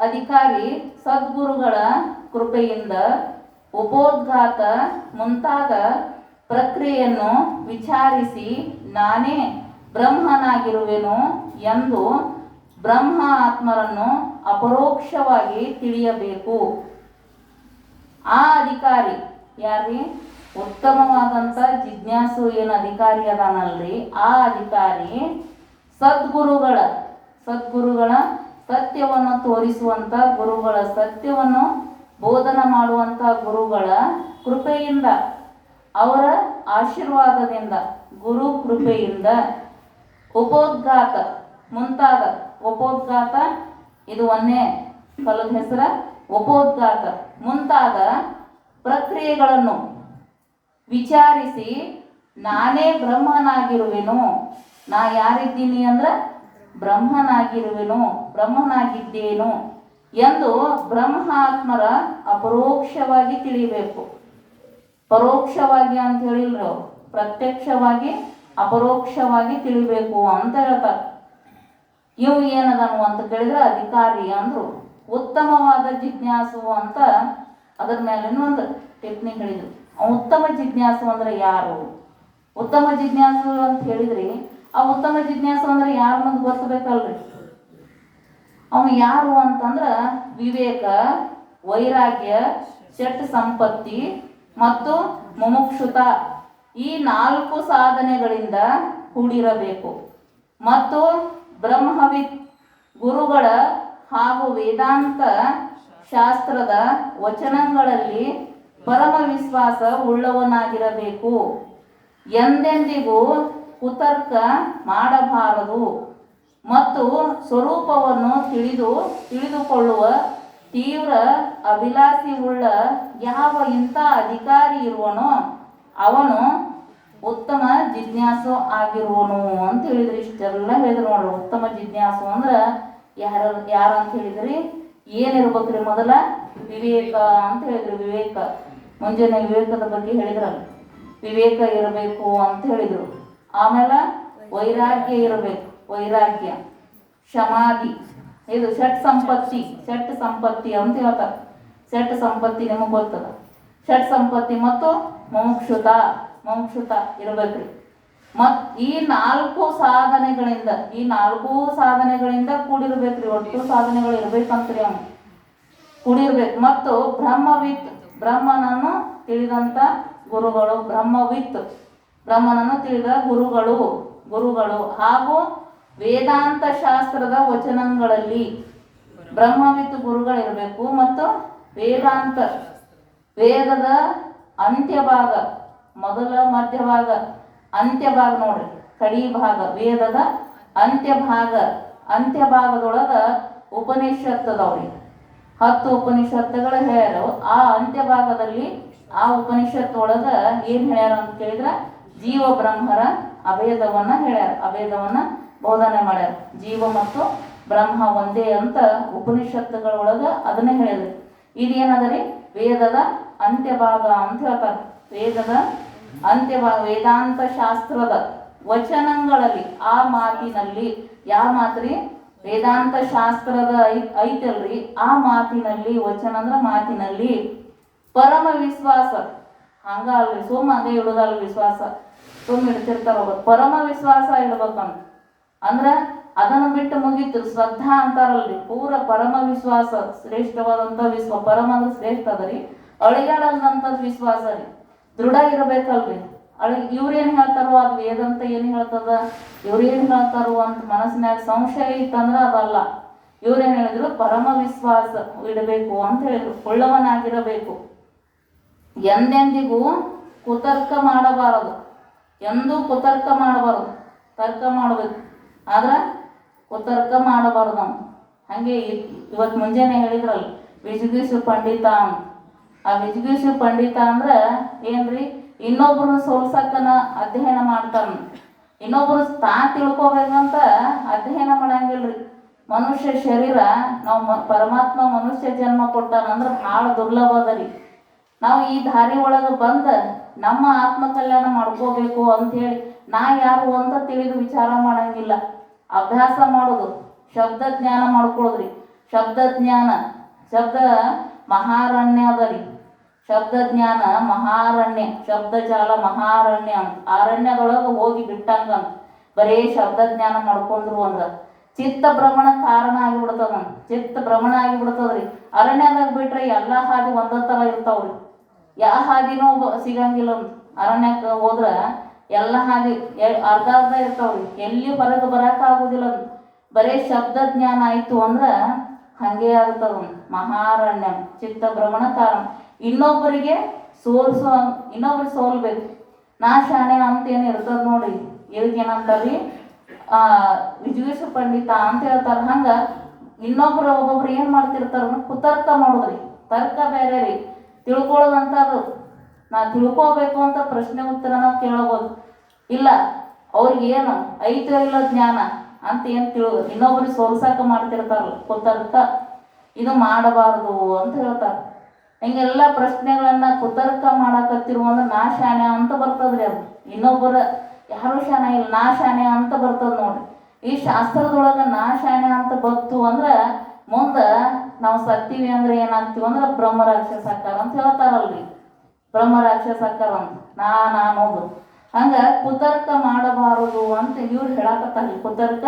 ಅಧಿಕಾರಿ ಸದ್ಗುರುಗಳ ಕೃಪೆಯಿಂದ ಉಪೋದ್ಘಾತ ಮುಂತಾದ ಪ್ರಕ್ರಿಯೆಯನ್ನು ವಿಚಾರಿಸಿ ನಾನೇ ಬ್ರಹ್ಮನಾಗಿರುವೆನು ಎಂದು ಬ್ರಹ್ಮ ಆತ್ಮರನ್ನು ಅಪರೋಕ್ಷವಾಗಿ ತಿಳಿಯಬೇಕು. ಆ ಅಧಿಕಾರಿ ಯಾರ್ರಿ? ಉತ್ತಮವಾದಂಥ ಜಿಜ್ಞಾಸು ಏನು ಅಧಿಕಾರಿ ಅದಾನಲ್ರಿ, ಆ ಅಧಿಕಾರಿ ಸದ್ಗುರುಗಳ ಸತ್ಯವನ್ನು ತೋರಿಸುವಂಥ ಗುರುಗಳ, ಸತ್ಯವನ್ನು ಬೋಧನ ಮಾಡುವಂಥ ಗುರುಗಳ ಕೃಪೆಯಿಂದ, ಅವರ ಆಶೀರ್ವಾದದಿಂದ, ಗುರು ಕೃಪೆಯಿಂದ ಉಪೋದ್ಘಾತ ಮುಂತಾದ, ಉಪೋದ್ಘಾತ ಇದು ಒಂದೇ ಫಲದ ಹೆಸರ, ಉಪೋದ್ಘಾತ ಮುಂತಾದ ಪ್ರಕ್ರಿಯೆಗಳನ್ನು ವಿಚಾರಿಸಿ ನಾನೇ ಬ್ರಹ್ಮನಾಗಿರುವೆನು. ನಾ ಯಾರಿದ್ದೀನಿ ಅಂದ್ರೆ ಬ್ರಹ್ಮನಾಗಿದ್ದೇನು ಎಂದು ಬ್ರಹ್ಮಾತ್ಮರ ಅಪರೋಕ್ಷವಾಗಿ ತಿಳಿಬೇಕು. ಪರೋಕ್ಷವಾಗಿ ಅಂತ ಹೇಳಿಲ್ಲ, ಪ್ರತ್ಯಕ್ಷವಾಗಿ ಅಪರೋಕ್ಷವಾಗಿ ತಿಳಿಬೇಕು ಅಂತ ಹೇಳ್ತಾರೆ. ಇವು ಏನದನು ಅಂತ ಕೇಳಿದ್ರೆ ಅಧಿಕಾರಿ ಅಂದ್ರು. ಉತ್ತಮವಾದ ಜಿಜ್ಞಾಸು ಅಂತ ಅದ್ರ ಮೇಲಿನ ಒಂದು ಟಿಪ್ಪಣಿ ಹೇಳಿದ್ರು. ಉತ್ತಮ ಜಿಜ್ಞಾಸು ಅಂದ್ರೆ ಯಾರು? ಉತ್ತಮ ಜಿಜ್ಞಾಸು ಅಂತ ಹೇಳಿದ್ರಿ, ಆ ಉತ್ತಮ ಜಿಜ್ಞಾಸು ಅಂದ್ರೆ ಯಾರು ಮುಂದೆ ಗೊತ್ತಬೇಕಲ್ರಿ. ಅವನು ಯಾರು ಅಂತಂದ್ರ ವಿವೇಕ, ವೈರಾಗ್ಯ, ಷಟ್ ಸಂಪತ್ತಿ ಮತ್ತು ಮುಮುಕ್ಷುತ ಈ 4 ಸಾಧನೆಗಳಿಂದ ಕೂಡಿರಬೇಕು. ಮತ್ತು ಬ್ರಹ್ಮವಿತ್ ಗುರುಗಳ ಹಾಗೂ ವೇದಾಂತ ಶಾಸ್ತ್ರದ ವಚನಗಳಲ್ಲಿ ಪರಮ ವಿಶ್ವಾಸ ಉಳ್ಳವನಾಗಿರಬೇಕು. ಎಂದೆಂದಿಗೂ ಕುತರ್ಕ ಮಾಡಬಾರದು ಮತ್ತು ಸ್ವರೂಪವನ್ನು ತಿಳಿದುಕೊಳ್ಳುವ ತೀವ್ರ ಅಭಿಲಾಷಿ ಉಳ್ಳ ಯಾವ ಇಂಥ ಅಧಿಕಾರಿ ಇರುವನೋ ಅವನು ಉತ್ತಮ ಜಿಜ್ಞಾಸು ಆಗಿರುವನು ಅಂತ ಹೇಳಿದ್ರಿ. ಇಷ್ಟೆಲ್ಲ ಹೇಳಿದ್ರು ನೋಡ್ರಿ. ಉತ್ತಮ ಜಿಜ್ಞಾಸು ಅಂದ್ರೆ ಯಾರು ಅಂತ ಹೇಳಿದ್ರಿ? ಏನಿರ್ಬೇಕ್ರಿ? ಮೊದಲ ವಿವೇಕ ಅಂತ ಹೇಳಿದ್ರು. ವಿವೇಕ ಮುಂಜಾನೆ ವಿವೇಕದ ಬಗ್ಗೆ ಹೇಳಿದ್ರಲ್ಲ, ವಿವೇಕ ಇರಬೇಕು ಅಂತ ಹೇಳಿದ್ರು. ಆಮೇಲೆ ವೈರಾಗ್ಯ ಇರಬೇಕು, ವೈರಾಗ್ಯ, ಸಮಾಧಿ, ಇದು ಷಟ್ ಸಂಪತ್ತಿ ಅಂತ ಹೇಳ್ತಾರೆ. ಷಟ್ ಸಂಪತ್ತಿ ನಿಮಗೆ ಗೊತ್ತದ. ಷಟ್ ಸಂಪತ್ತಿ ಮತ್ತು ಮುಮುಕ್ಷುತ ಇರಬೇಕ್ರಿ. ಈ 4 ಸಾಧನೆಗಳಿಂದ ಕೂಡಿರ್ಬೇಕ್ರಿ. ಒಟ್ಟು ಸಾಧನೆಗಳು ಇರ್ಬೇಕಂತ್ರಿ ಅವನು ಕೂಡಿರ್ಬೇಕು. ಮತ್ತು ಬ್ರಹ್ಮನನ್ನು ತಿಳಿದಂತ ಗುರುಗಳು, ಬ್ರಹ್ಮನನ್ನು ತಿಳಿದ ಗುರುಗಳು ಹಾಗೂ ವೇದಾಂತ ಶಾಸ್ತ್ರದ ವಚನಗಳಲ್ಲಿ ಬ್ರಹ್ಮವಿತ್ ಗುರುಗಳಿರಬೇಕು. ಮತ್ತು ವೇದದ ಅಂತ್ಯಭಾಗ, ಮೊದಲ ಮಧ್ಯಭಾಗ, ಅಂತ್ಯಭಾಗ ನೋಡ್ರಿ, ಕಡಿ ಭಾಗ, ವೇದದ ಅಂತ್ಯಭಾಗದೊಳಗ ಉಪನಿಷತ್ತದವ್ರಿ 10 ಉಪನಿಷತ್ತುಗಳು ಹೇಳ್ಯಾರ. ಆ ಅಂತ್ಯಭಾಗದಲ್ಲಿ ಆ ಉಪನಿಷತ್ತು ಒಳಗ ಏನ್ ಹೇಳ್ಯಾರ ಅಂತ ಕೇಳಿದ್ರ ಜೀವ ಬ್ರಹ್ಮರ ಅಭೇದವನ್ನ ಬೋಧನೆ ಮಾಡ್ಯಾರ. ಜೀವ ಮತ್ತು ಬ್ರಹ್ಮ ಒಂದೇ ಅಂತ ಉಪನಿಷತ್ತುಗಳೊಳಗ ಅದನ್ನೇ ಹೇಳಿದ್ರಿ. ಇದೇನದರಿ? ವೇದದ ಅಂತ್ಯಭಾಗ ಅಂತ ಹೇಳ್ತಾರೆ. ವೇದದ ಅಂತ್ಯಭಾಗ, ವೇದಾಂತ ಶಾಸ್ತ್ರದ ವಚನಗಳಲ್ಲಿ, ಆ ಮಾತಿನಲ್ಲಿ, ಯಾವ ಮಾತ್ರಿ? ವೇದಾಂತ ಶಾಸ್ತ್ರದ ಐತಲ್ರಿ, ಆ ಮಾತಿನಲ್ಲಿ, ವಚನ ಅಂದ್ರೆ ಮಾತಿನಲ್ಲಿ ಪರಮ ವಿಶ್ವಾಸ, ಹಂಗ ಅಲ್ರಿ, ಹಂಗೆ ಇಡುದಲ್ಲ ವಿಶ್ವಾಸ, ಇಡ್ತಿರ್ತಾರ. ಪರಮ ವಿಶ್ವಾಸ ಇಡ್ಬೇಕಂತ ಅಂದ್ರ ಅದನ್ನು ಬಿಟ್ಟು ಮುಗಿತು ಶ್ರದ್ಧಾ ಅಂತಾರಲ್ರಿ. ಪೂರ ಪರಮ ವಿಶ್ವಾಸ, ಶ್ರೇಷ್ಠವಾದಂತ ಪರಮ ಅಂದ್ರೆ ಶ್ರೇಷ್ಠ ಅದರಿ, ಅಳಿಗಾಡಲ್ದಂಥದ್ದು ವಿಶ್ವಾಸ ರೀ, ದೃಢ ಇರ್ಬೇಕಲ್ರಿ. ಇವ್ರೇನ್ ಹೇಳ್ತಾರೋ ಅದು ವೇದಂತ ಏನ್ ಹೇಳ್ತದ, ಇವ್ರೇನ್ ಹೇಳ್ತಾರೋ ಅಂತ ಮನಸ್ಸಿನಾಗ ಸಂಶಯ ಇತ್ತಂದ್ರ ಅದಲ್ಲ. ಇವ್ರೇನ್ ಹೇಳಿದ್ರು? ಪರಮ ವಿಶ್ವಾಸ ಇಡಬೇಕು ಅಂತ ಹೇಳಿದ್ರು, ಉಳ್ಳವನಾಗಿರಬೇಕು. ಎಂದೆಂದಿಗೂ ಕುತರ್ಕ ಮಾಡಬಾರದು, ಎಂದೂ ಕುತರ್ಕ ಮಾಡಬಾರದು. ತರ್ಕ ಮಾಡಬೇಕು, ಆದ್ರೆ ಕುತರ್ಕ ಮಾಡಬಾರದು ಅಂತ. ಹಂಗೆ ಇವತ್ತು ಮುಂಜಾನೆ ಹೇಳಿದ್ರಲ್ಲ ವಿಜಿಗೀಷು ಪಂಡಿತ ಅಂತ. ಆ ವಿಜಿಗೀಷು ಪಂಡಿತ ಅಂದ್ರೆ ಏನ್ರಿ? ಇನ್ನೊಬ್ರನ್ನ ಸೋಲ್ಸಕ್ಕನ ಅಧ್ಯಯನ ಮಾಡ್ತಾನ, ಇನ್ನೊಬ್ರು ತಿಳ್ಕೊಬೇಕಂತ ಅಧ್ಯಯನ ಮಾಡಂಗಿಲ್ರಿ. ಮನುಷ್ಯ ಶರೀರ ನಾವು ಪರಮಾತ್ಮ ಮನುಷ್ಯ ಜನ್ಮ ಕೊಟ್ಟಾನಂದ್ರೆ ಭಾಳ ದುರ್ಲಭ ಅದರಿ. ನಾವು ಈ ದಾರಿ ಒಳಗೆ ಬಂದ ನಮ್ಮ ಆತ್ಮ ಕಲ್ಯಾಣ ಮಾಡ್ಕೋಬೇಕು ಅಂಥೇಳಿ ನಾ ಯಾರು ಅಂತ ತಿಳಿದು ವಿಚಾರ ಮಾಡಂಗಿಲ್ಲ. ಅಭ್ಯಾಸ ಮಾಡೋದು, ಶಬ್ದ ಜ್ಞಾನ ಮಾಡ್ಕೊಳ್ಳೋದ್ರಿ. ಶಬ್ದ ಮಹಾರಣ್ಯ ಅದರಿ. ಶಬ್ದ ಜ್ಞಾನ ಮಹಾರಣ್ಯ, ಶಬ್ದ ಜಾಲ ಮಹಾರಣ್ಯ ಅಂತ. ಅರಣ್ಯದೊಳಗೆ ಹೋಗಿ ಬಿಟ್ಟಂಗಂತ ಬರೇ ಶಬ್ದ ಜ್ಞಾನ ಮಾಡ್ಕೊಂಡ್ರು ಅಂದ್ರ ಚಿತ್ತ ಭ್ರಮಣ ಕಾರಣ ಆಗಿಬಿಡ್ತದ. ಚಿತ್ತ ಭ್ರಮಣ ಆಗಿಬಿಡ್ತದ್ರಿ. ಅರಣ್ಯದಾಗ ಬಿಟ್ರೆ ಎಲ್ಲಾ ಹಾದಿ ಒಂದ ತರ ಇರ್ತಾವ್ರಿ. ಯಾವ ಹಾದಿನೂ ಸಿಗಂಗಿಲ್ಲ. ಅರಣ್ಯಕ್ಕೆ ಹೋದ್ರ ಎಲ್ಲ ಹಾದಿ ಅರ್ಧ ಅರ್ಧ ಇರ್ತಾವ್ರಿ. ಎಲ್ಲಿ ಹೊರಗೆ ಬರಾಕ ಆಗುದಿಲ್ಲ. ಬರೇ ಶಬ್ದ ಜ್ಞಾನ ಆಯ್ತು ಅಂದ್ರ ಹಂಗೆ ಆಗ್ತದ. ಮಹಾರಣ್ಯ ಚಿತ್ತ ಭ್ರಮಣ ಕಾರಣ. ಇನ್ನೊಬ್ಬರಿಗೆ ಇನ್ನೊಬ್ರಿಗೆ ಸೋಲ್ಬೇಕು. ನಾ ಶಾಣೆ ಅಂತ ಏನು ಇರ್ತದ ನೋಡ್ರಿ. ಇದಕ್ಕೇನಂತಾರ್ರಿ ವಿಜುವೇಶ್ವರ ಪಂಡಿತ ಅಂತ ಹೇಳ್ತಾರ. ಹಂಗ ಇನ್ನೊಬ್ರು ಒಬ್ಬೊಬ್ರು ಏನ್ ಮಾಡ್ತಿರ್ತಾರ, ಕುತರ್ಕ ಮಾಡೋದ್ರಿ. ತರ್ಕ ಬೇರೆ ರೀ, ತಿಳ್ಕೊಳ್ಳೋದಂತ ಅದು. ನಾ ತಿಳ್ಕೋಬೇಕು ಅಂತ ಪ್ರಶ್ನೆ ಉತ್ತರನ ಕೇಳಬಹುದು. ಇಲ್ಲ ಅವ್ರಿಗೆ ಏನು ಐತೋ ಇಲ್ಲ ಜ್ಞಾನ ಅಂತ ಏನ್ ಇನ್ನೊಬ್ರಿಗೆ ಸೋಲ್ಸಾಕ ಮಾಡ್ತಿರ್ತಾರಲ್ಲ, ಕುತರ್ಕ. ಇದು ಮಾಡಬಾರದು ಅಂತ ಹೇಳ್ತಾರ. ಹಿಂಗೆಲ್ಲ ಪ್ರಶ್ನೆಗಳನ್ನ ಕುತರ್ಕ ಮಾಡಾಕತ್ತಿರುವ ಅಂದ್ರೆ ನಾ ಶಾಣೆ ಅಂತ ಬರ್ತದ್ರಿ. ಅದು ಇನ್ನೊಬ್ಬರ ಯಾರು ಶಾಣೆ ಇಲ್ಲ, ನಾ ಶಾಣೆ ಅಂತ ಬರ್ತದ ನೋಡ್ರಿ. ಈ ಶಾಸ್ತ್ರದೊಳಗ ನಾ ಶಾಣೆ ಅಂತ ಬಂತು ಅಂದ್ರ ಮುಂದ ನಾವು ಸತ್ತೀವಿ ಅಂದ್ರೆ ಏನಾಗ್ತೀವಿ ಅಂದ್ರೆ ಬ್ರಹ್ಮ ರಾಕ್ಷಸಾಕಾರ ಅಂತ ಹೇಳ್ತಾರಲ್ರಿ. ಬ್ರಹ್ಮ ರಾಕ್ಷಸಾಕಾರ ಅಂತ ನಾನು ಅನ್ನೋದು. ಹಂಗ ಕುತರ್ಕ ಮಾಡಬಾರದು ಅಂತ ಇವ್ರು ಹೇಳಾಕತ್ತಾರ್ರಿ. ಕುತರ್ಕ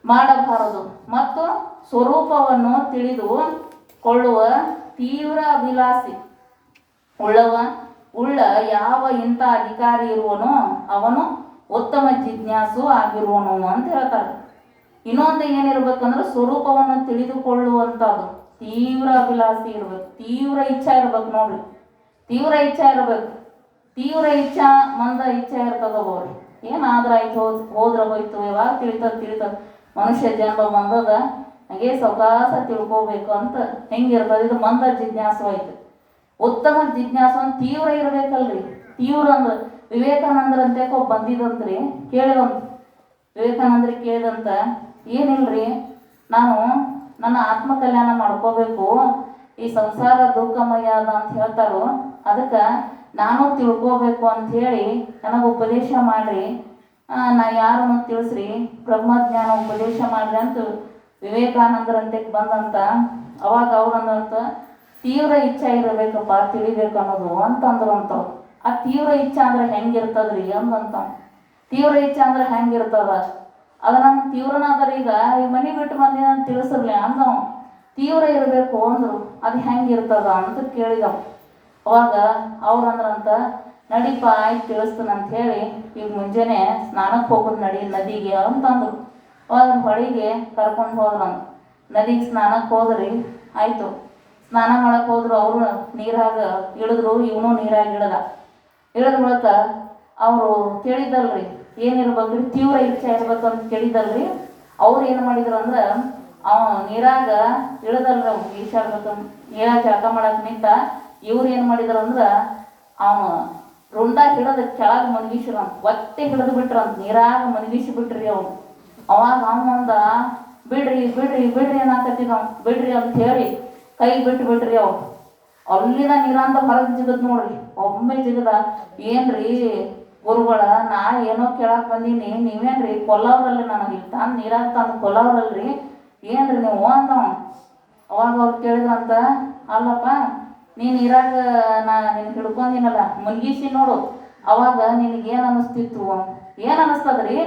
ಮಾಡಬಾರದು ಮತ್ತು ಸ್ವರೂಪವನ್ನು ತಿಳಿದುಕೊಳ್ಳುವ ತೀವ್ರ ಅಭಿಲಾಷಿ ಉಳ್ಳ ಯಾವ ಇಂಥ ಅಧಿಕಾರಿ ಇರುವನೋ ಅವನು ಉತ್ತಮ ಜಿಜ್ಞಾಸು ಆಗಿರುವನು ಅಂತ ಹೇಳ್ತಾರೆ. ಇನ್ನೊಂದು ಏನಿರ್ಬೇಕಂದ್ರೆ ಸ್ವರೂಪವನ್ನು ತಿಳಿದುಕೊಳ್ಳುವಂಥದ್ದು ತೀವ್ರ ಅಭಿಲಾಷೆ ಇರ್ಬೇಕು. ತೀವ್ರ ಇಚ್ಛಾ ಇರ್ಬೇಕು ನೋಡ್ರಿ. ತೀವ್ರ ಇಚ್ಛಾ ಇರ್ಬೇಕು. ತೀವ್ರ ಇಚ್ಛಾ ಮಂದ ಇಚ್ಛಾ ಇರ್ತದ ಹೋಗ್ರಿ. ಏನಾದ್ರ ಆಯ್ತು ಹೋದ್ರ ಹೋಯ್ತು, ಯಾವಾಗ ತಿಳಿತದ ಮನುಷ್ಯ ಜನ್ಮ ಬಂದದ ಹಾಗೆ ಸವಕಾಸ ತಿಳ್ಕೋಬೇಕು ಅಂತ ಹೆಂಗಿರ್ತದ. ಇದು ಮಂದ ಜಿಜ್ಞಾಸು ಆಯ್ತು. ಉತ್ತಮ ಜಿಜ್ಞಾಸು ಅಂತ ತೀವ್ರ ಇರ್ಬೇಕಲ್ರಿ. ತೀವ್ರ ಅಂದ್ರೆ ವಿವೇಕಾನಂದರಂತೆ ಬಂದಿದಂತ್ರಿ. ಕೇಳಿದಂತ ವಿವೇಕಾನಂದರಿ ಕೇಳಿದಂತ, ಏನಿಲ್ರಿ ನಾನು ನನ್ನ ಆತ್ಮ ಕಲ್ಯಾಣ ಮಾಡ್ಕೋಬೇಕು, ಈ ಸಂಸಾರ ದುಃಖಮಯ ಅದ ಅಂತ ಹೇಳ್ತಾರೋ, ಅದಕ್ಕೆ ನಾನು ತಿಳ್ಕೋಬೇಕು ಅಂತ ಹೇಳಿ ನನಗೆ ಉಪದೇಶ ಮಾಡ್ರಿ, ನಾ ಯಾರನ್ನು ತಿಳಿಸ್ರಿ, ಬ್ರಹ್ಮಜ್ಞಾನ ಉಪದೇಶ ಮಾಡ್ರಿ ಅಂತ ವಿವೇಕಾನಂದರಂತೆ ಬಂದಂತ. ಅವಾಗ ಅವ್ರಂದಂತ ತೀವ್ರ ಇಚ್ಛಾ ಇರಬೇಕಪ್ಪ ತಿಳಿಬೇಕು ಅನ್ನೋದು ಅಂತಂದ್ರು ಅಂತವ್ರು. ಆ ತೀವ್ರ ಇಚ್ಛಾ ಅಂದ್ರೆ ಹೆಂಗಿರ್ತದ್ರಿ ಅಂದಂತ. ತೀವ್ರ ಇಚ್ಛಾ ಅಂದ್ರೆ ಹೆಂಗಿರ್ತದ ಅದ ನಮ್ಗೆ ತೀವ್ರನಾದ್ರೆ ಈಗ ಮನೆ ಬಿಟ್ಟು ಬಂದಿನ ತಿಳಿಸಿರ್ಲಿ ಅಂದವ. ತೀವ್ರ ಇರಬೇಕು ಅಂದ್ರು. ಅದು ಹೆಂಗಿರ್ತದ ಅಂತ ಕೇಳಿದವ. ಅವಾಗ ಅವ್ರಂದ್ರಂತ, ನಡಿಪ ಆಯ್ತು ತಿಳಿಸ್ತಾನ ಅಂತ ಹೇಳಿ ಈಗ ಮುಂಜಾನೆ ಸ್ನಾನಕ್ಕೆ ಹೋಗೋದು ನಡಿ ನದಿಗೆ ಅಂತಂದ್ರು. ಅವಾಗ ಹೊಳಿಗೆ ಕರ್ಕೊಂಡು ಹೋದ್ರಂತ. ನದಿಗೆ ಸ್ನಾನಕ್ಕೆ ಹೋದ್ರಿ. ಆಯ್ತು ಸ್ನಾನ ಮಾಡಕ್ಕೆ ಹೋದ್ರು. ಅವರು ನೀರಾಗ ಇಳಿದ್ರು, ಇವನು ನೀರಾಗ ಇಳಿದ ಬಳಿಕ ಅವರು ಕೇಳಿದಲ್ರಿ ಏನಿರ್ಬೇಕ್ರಿ, ತೀವ್ರ ಇಚ್ಛೆ ಇರ್ಬೇಕಂತ ಕೇಳಿದಲ್ರಿ. ಅವ್ರು ಏನು ಮಾಡಿದ್ರು ಅಂದ್ರೆ, ಅವ ನೀರಾಗ ಇಳಿದಲ್ರಿ, ಅವ್ನು ಈಶಾಡ್ಬೇಕು ನೀರಾಗ ಜಳಕ ಮಾಡಕ್ ನಿಂತ. ಇವ್ರು ಏನು ಮಾಡಿದ್ರು ಅಂದ್ರೆ ಅವನು ರುಂಡ ಹಿಡಿದು ಕೆಳಗೆ ಮನಗಿಸ್ರಂತ, ಒತ್ತೆ ಹಿಡಿದು ಬಿಟ್ರಂತ, ನೀರಾಗ ಮನಗಿಸಿ ಬಿಟ್ರಿ ಅವನು. ಅವಾಗ ಅವನೊಂದ ಬಿಡ್ರಿ ಬಿಡ್ರಿ ಬಿಡ್ರಿ ಏನಾಕತ್ತಿದ್ ಅವ್ನು, ಬಿಡ್ರಿ ಅಂತ ಹೇಳಿ ಕೈ ಬಿಟ್ರಿ ಅವ್ರು. ಅಲ್ಲಿನ ನೀರಂತ ಹೊರಗೆ ಜಿಗದ್ ನೋಡ್ರಿ. ಒಮ್ಮೆ ಜಿಗದ, ಏನ್ರಿ ಗುರುಗಳ ನಾ ಏನೋ ಕೇಳಕ್ ಬಂದೀನಿ, ನೀವೇನ್ರಿ ಕೊಲ್ಲವ್ರಲ್ರಿ, ನನಗೆ ಇಲ್ಲಿ ತಾನು ನೀರಾಗ ತಂದು ಕೊಲ್ಲವ್ರಲ್ರಿ, ಏನ್ರಿ ನೀವು ಅಂದವ. ಅವಾಗ ಅವ್ರು ಕೇಳಿದ್ರಂತ, ಅಲ್ಲಪ್ಪ ನೀನು ನೀರಾಗ ನಾ ನಿನ್ ಹಿಡ್ಕೊಂಡಿನಲ್ಲ ಮುನ್ಗಿಸಿ ನೋಡು, ಅವಾಗ ನಿನಗೇನು ಅನ್ನಿಸ್ತಿತ್ತು? ಏನು ಅನ್ನಿಸ್ತದ್ರಿ?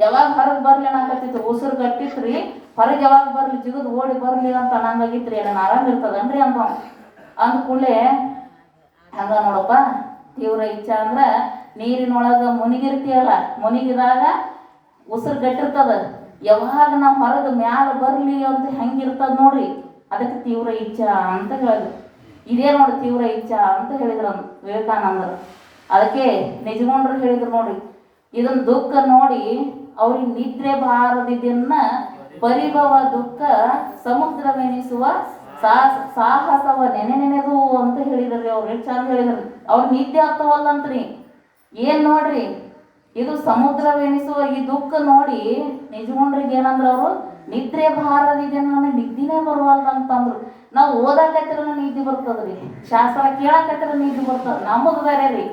ಯಾವಾಗ ಹೊರಗೆ ಬರ್ಲಿ ಅನ್ನಕತ್ತಿತ್ತು, ಉಸಿರು ಗಟ್ಟಿತ್ರಿ, ಹೊರಗೆ ಯಾವಾಗ ಬರ್ಲಿ ಜಿಗದ್ ಓಡಿ ಬರ್ಲಿ ಅಂತ ಅನ್ನಂಗಾಗಿತ್ರಿ. ಅದನ್ನ ಆರಾಮ ಇರ್ತದನ್ರಿ ಅಂತ ಅಂದ ಕೂಡಲೇ, ಹಂಗ ನೋಡಪ್ಪ ತೀವ್ರ ಇಚ್ಛಾ ಅಂದ್ರ ನೀರಿನೊಳಗ ಮುನಿಗಿರ್ತೀಯಲ್ಲ, ಮುನಿಗಿದಾಗ ಉಸಿರು ಗಟ್ಟಿರ್ತದ, ಯಾವಾಗ ನಾವು ಹೊರಗೆ ಮ್ಯಾಲ ಬರ್ಲಿ ಅಂತ ಹೆಂಗಿರ್ತದ ನೋಡ್ರಿ, ಅದಕ್ಕೆ ತೀವ್ರ ಇಚ್ಛಾ ಅಂತ ಹೇಳಿದ್ರು. ಇದೇ ನೋಡಿ ತೀವ್ರ ಇಚ್ಛಾ ಅಂತ ಹೇಳಿದ್ರು ವಿವೇಕಾನಂದರು. ಅದಕ್ಕೆ ನಿಜಗೊಂಡ್ರು ಹೇಳಿದ್ರು ನೋಡ್ರಿ, ಇದನ್ನ ದುಃಖ ನೋಡಿ ಅವ್ರಿಗೆ ನಿದ್ರೆ ಬಾರದಿದ್ದನ್ನ ಪರಿಭವ ದುಃಖ ಸಮುದ್ರವೆನಿಸುವ ಸಾಹಸವ ನೆನೆದು ಅಂತ ಹೇಳಿದ್ರಿ. ಅವ್ರು ಎಷ್ಟು ಚಂದ ಹೇಳಿದ್ರಿ. ಅವ್ರು ನಿದ್ದೆ ಆಗ್ತವಲ್ಲಂತ್ರಿ. ಏನ್ ನೋಡ್ರಿ, ಇದು ಸಮುದ್ರವೆನಿಸುವ ಈ ದುಃಖ ನೋಡಿ ನಿಜಗೊಂಡ್ರಿಗೆ ಏನಂದ್ರ ಅವರು ನಿದ್ರೆ ಬಾರದಿದೆ, ನನಗೆ ನಿದ್ದಿನೇ ಬರುವಲ್ಲ ಅಂತಂದ್ರು. ನಾವು ಓದಾಕತ್ತಿರ ನಿದ್ದೆ ಬರ್ತದ್ರಿ, ಶಾಸ್ತ್ರ ಕೇಳಾಕತ್ತಿರ ನಿದ್ದೆ ಬರ್ತದ, ನಮಗ್ ಬೇರೆ ರೀ.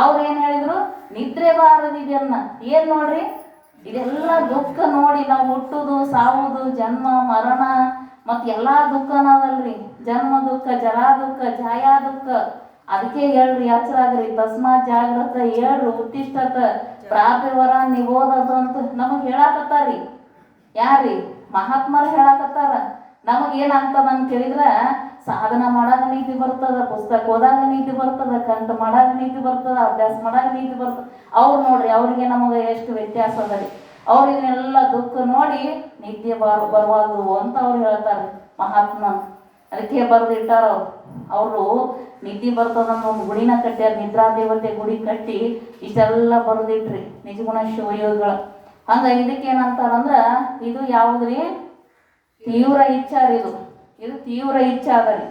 ಅವ್ರು ಏನ್ ಹೇಳಿದ್ರು, ನಿದ್ರೆ ಬಾರದಿದೆಯನ್ನ. ಏನ್ ನೋಡ್ರಿ, ಇದೆಲ್ಲ ದುಃಖ ನೋಡಿ ನಾವು ಹುಟ್ಟುದು ಸಾವುದು ಜನ್ಮ ಮರಣ ಮತ್ ಎಲ್ಲಾ ದುಃಖನದಲ್ರಿ. ಜನ್ಮ ದುಃಖ, ಜರಾ ದುಃಖ, ಛಾಯಾ ದುಃಖ. ಅದಕ್ಕೆ ಹೇಳ್ರಿ, ಎಚ್ಚರಾಗ್ರಿ, ತಸ್ಮಾತ್ ಜಾಗ್ರತ, ಹೇಳ್ರಿ, ಉತ್ತಿಷ್ಠತ ಪ್ರಾಪ್ಯವರ ನಿಬೋಧದ ಅಂತ ನಮಗ್ ಹೇಳಾಕತ್ತಾರ್ರಿ. ಯಾರಿ ಮಹಾತ್ಮರು ಹೇಳಕತ್ತಾರ. ನಮಗೇನಾಗ್ತದ ಅಂತ ಕೇಳಿದ್ರ ಸಾಧನ ಮಾಡಾಗ ನೀತಿ ಬರ್ತದ, ಪುಸ್ತಕ ಓದಾಗ ನೀತಿ ಬರ್ತದ, ಕಂಠ ಮಾಡಾಗ ನೀತಿ ಬರ್ತದ, ಅಭ್ಯಾಸ ಮಾಡಾಗ ನೀತಿ ಬರ್ತದ. ಅವ್ರು ನೋಡ್ರಿ ಅವ್ರಿಗೆ ನಮಗೆ ಎಷ್ಟು ವ್ಯತ್ಯಾಸ ಅದ ರೀ. ಅವ್ರಿಗೆಲ್ಲ ದುಃಖ ನೋಡಿ ನಿದ್ದೆ ಬರುವುದು ಅಂತ ಅವ್ರು ಹೇಳ್ತಾರೆ ಮಹಾತ್ಮ. ಅದಕ್ಕೆ ಬರೆದಿಟ್ಟಾರ ಅವರು ನಿದ್ದೆ ಬರ್ತದಂತ ಒಂದು ಗುಡಿನ ಕಟ್ಟ್ಯಾರ, ನಿದ್ರಾ ದೇವತೆ ಗುಡಿ ಕಟ್ಟಿ ಇಷ್ಟೆಲ್ಲ ಬರೆದಿಟ್ರಿ ನಿಜಗುಣ ಶಿವಯೋಗಿಗಳ. ಹಂಗ ಇದಕ್ಕೇನಂತಾರಂದ್ರ ಇದು ಯಾವುದ್ರಿ ತೀವ್ರ ಇಚ್ಛಾರಿ, ಇದು ತೀವ್ರ ಇಚ್ಛೆ ಅದ ರೀ.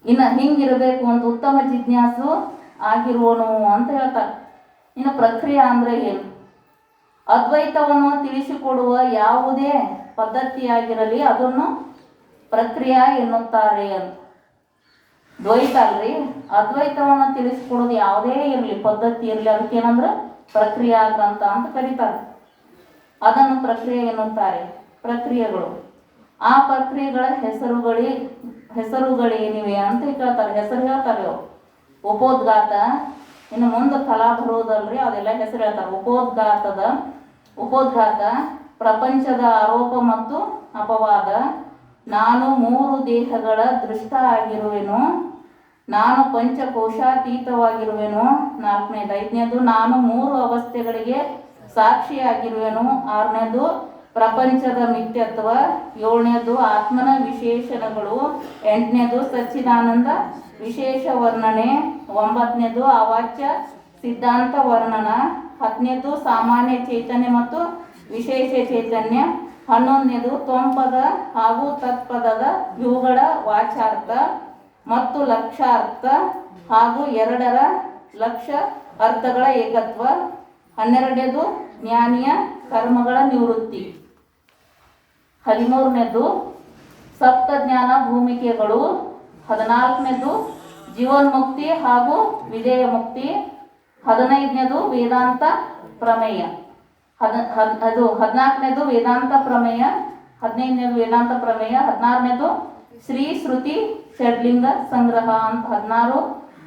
ಇನ್ನು ಹಿಂಗಿರಬೇಕು ಅಂತ ಉತ್ತಮ ಜಿಜ್ಞಾಸು ಆಗಿರುವನು ಅಂತ ಹೇಳ್ತಾರೆ. ಇನ್ನು ಪ್ರಕ್ರಿಯೆ ಅಂದ್ರೆ ಏನು? ಅದ್ವೈತವನ್ನು ತಿಳಿಸಿಕೊಡುವ ಯಾವುದೇ ಪದ್ಧತಿಯಾಗಿರಲಿ ಅದನ್ನು ಪ್ರಕ್ರಿಯೆ ಎನ್ನುತ್ತಾರೆ ಅಂತ. ದ್ವೈತ ಅಲ್ರಿ, ಅದ್ವೈತವನ್ನು ತಿಳಿಸಿಕೊಡೋದು ಯಾವುದೇ ಇರಲಿ, ಪದ್ಧತಿ ಇರಲಿ, ಅದಕ್ಕೇನಂದ್ರೆ ಪ್ರಕ್ರಿಯಾ ಗ್ರಂಥ ಅಂತ ಕರೀತಾರೆ. ಅದನ್ನು ಪ್ರಕ್ರಿಯೆ ಎನ್ನುತ್ತಾರೆ. ಪ್ರಕ್ರಿಯೆಗಳು, ಆ ಪ್ರಕ್ರಿಯೆಗಳ ಹೆಸರುಗಳೇನಿವೆ ಅಂತ ಕೇಳ್ತಾರೆ. ಹೆಸರು ಹೇಳ್ತಾರೆ ಅವರು. ಉಪೋದ್ಘಾತ, ಇನ್ನು ಮುಂದೆ ಕಲಾ ಬರುವುದಲ್ರಿ, ಅದೆಲ್ಲ ಹೆಸರು ಹೇಳ್ತಾರೆ. ಉಪೋದ್ಘಾತ, ಪ್ರಪಂಚದ ಆರೋಪ ಮತ್ತು ಅಪವಾದ, ನಾನು 3 ದೇಹಗಳ ದೃಷ್ಟ ಆಗಿರುವೆನು, ನಾನು ಪಂಚಕೋಶಾತೀತವಾಗಿರುವೆನು, 4ನೇದು. 5ನೇದು ನಾನು 3 ಅವಸ್ಥೆಗಳಿಗೆ ಸಾಕ್ಷಿಯಾಗಿರುವೆನು, 6ನೇದು ಪ್ರಪಂಚದ ಮಿಥ್ಯತ್ವ, 7ನೇದು ಆತ್ಮನ ವಿಶೇಷಣಗಳು, 8ನೇದು ಸಚ್ಚಿದಾನಂದ ವಿಶೇಷ ವರ್ಣನೆ, 9ನೇದು ಅವಾಚ್ಯ ಸಿದ್ಧಾಂತ ವರ್ಣನ, 10ನೇದು ಸಾಮಾನ್ಯ ಚೈತನ್ಯ ಮತ್ತು ವಿಶೇಷ ಚೈತನ್ಯ, 11ನೇದು ತ್ವಂಪದ ಹಾಗೂ ತತ್ಪದದ ಇವುಗಳ ವಾಚಾರ್ಥ ಮತ್ತು ಲಕ್ಷಾರ್ಥ ಹಾಗೂ 2ರ ಲಕ್ಷ ಅರ್ಥಗಳ ಏಕತ್ವ, 12ನೇದು ಜ್ಞಾನಿಯ ಕರ್ಮಗಳ ನಿವೃತ್ತಿ, 13ನೇದು ಸಪ್ತಜ್ಞಾನ ಭೂಮಿಕೆಗಳು, 14ನೇದು ಜೀವನ್ಮುಕ್ತಿ ಹಾಗೂ ವಿಧೇಯ ಮುಕ್ತಿ, 15ನೇದು ವೇದಾಂತ ಪ್ರಮೇಯ, 14ನೇದು ವೇದಾಂತ ಪ್ರಮೇಯ, 15ನೇದು ವೇದಾಂತ ಪ್ರಮೇಯ, 16ನೇದು ಶ್ರೀ ಶ್ರುತಿ ಷಡ್ಲಿಂಗ ಸಂಗ್ರಹ ಅಂತ 16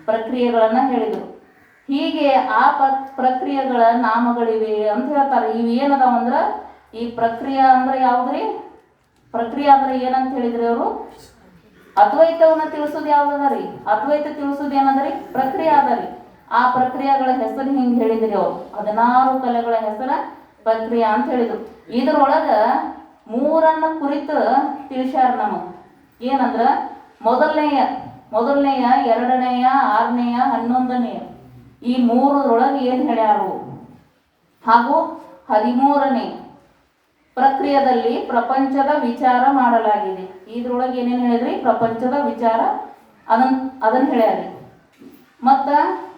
ಪ್ರಕ್ರಿಯೆಗಳನ್ನು ಹೇಳಿದರು. ಹೀಗೆ ಆ ಪ್ರಕ್ರಿಯೆಗಳ ನಾಮಗಳಿವೆ ಅಂತ ಹೇಳ್ತಾರೆ. ಇವೇನದಾವಂದ್ರೆ ಈ ಪ್ರಕ್ರಿಯೆ ಅಂದ್ರೆ ಯಾವ್ದ್ರಿ? ಪ್ರಕ್ರಿಯೆ ಅಂದ್ರೆ ಏನಂತ ಹೇಳಿದ್ರಿ ಅವರು? ಅದ್ವೈತವನ್ನ ತಿಳಿಸೋದು ಯಾವ್ದದ ರೀ? ಅದ್ವೈತ ತಿಳಿಸೋದು ಏನಂದ್ರಿ? ಪ್ರಕ್ರಿಯೆ ಅದರಿ. ಆ ಪ್ರಕ್ರಿಯೆಗಳ ಹೆಸರು ಹಿಂಗೆ ಹೇಳಿದ್ರಿ ಅವರು. 16 ಕಲೆಗಳ ಹೆಸರ ಪ್ರಕ್ರಿಯೆ ಅಂತ ಹೇಳಿದ್ರು. ಇದರೊಳಗ 3 ಕುರಿತು ತಿಳಿಸ್ಯಾರ ನಮಗ. ಏನಂದ್ರ ಮೊದಲನೆಯ, 2ನೇಯ, 6ನೇಯ, 11ನೇಯ ಈ 3ರೊಳಗೆ ಏನು ಹೇಳ್ಯಾರು? ಹಾಗೂ 13ನೇ ಪ್ರಕ್ರಿಯೆಯಲ್ಲಿ ಪ್ರಪಂಚದ ವಿಚಾರ ಮಾಡಲಾಗಿದೆ. ಇದ್ರೊಳಗೆ ಏನೇನು ಹೇಳಿದ್ರಿ? ಪ್ರಪಂಚದ ವಿಚಾರ ಅದನ್ನ ಹೇಳ್ಯಾರಿ. ಮತ್ತ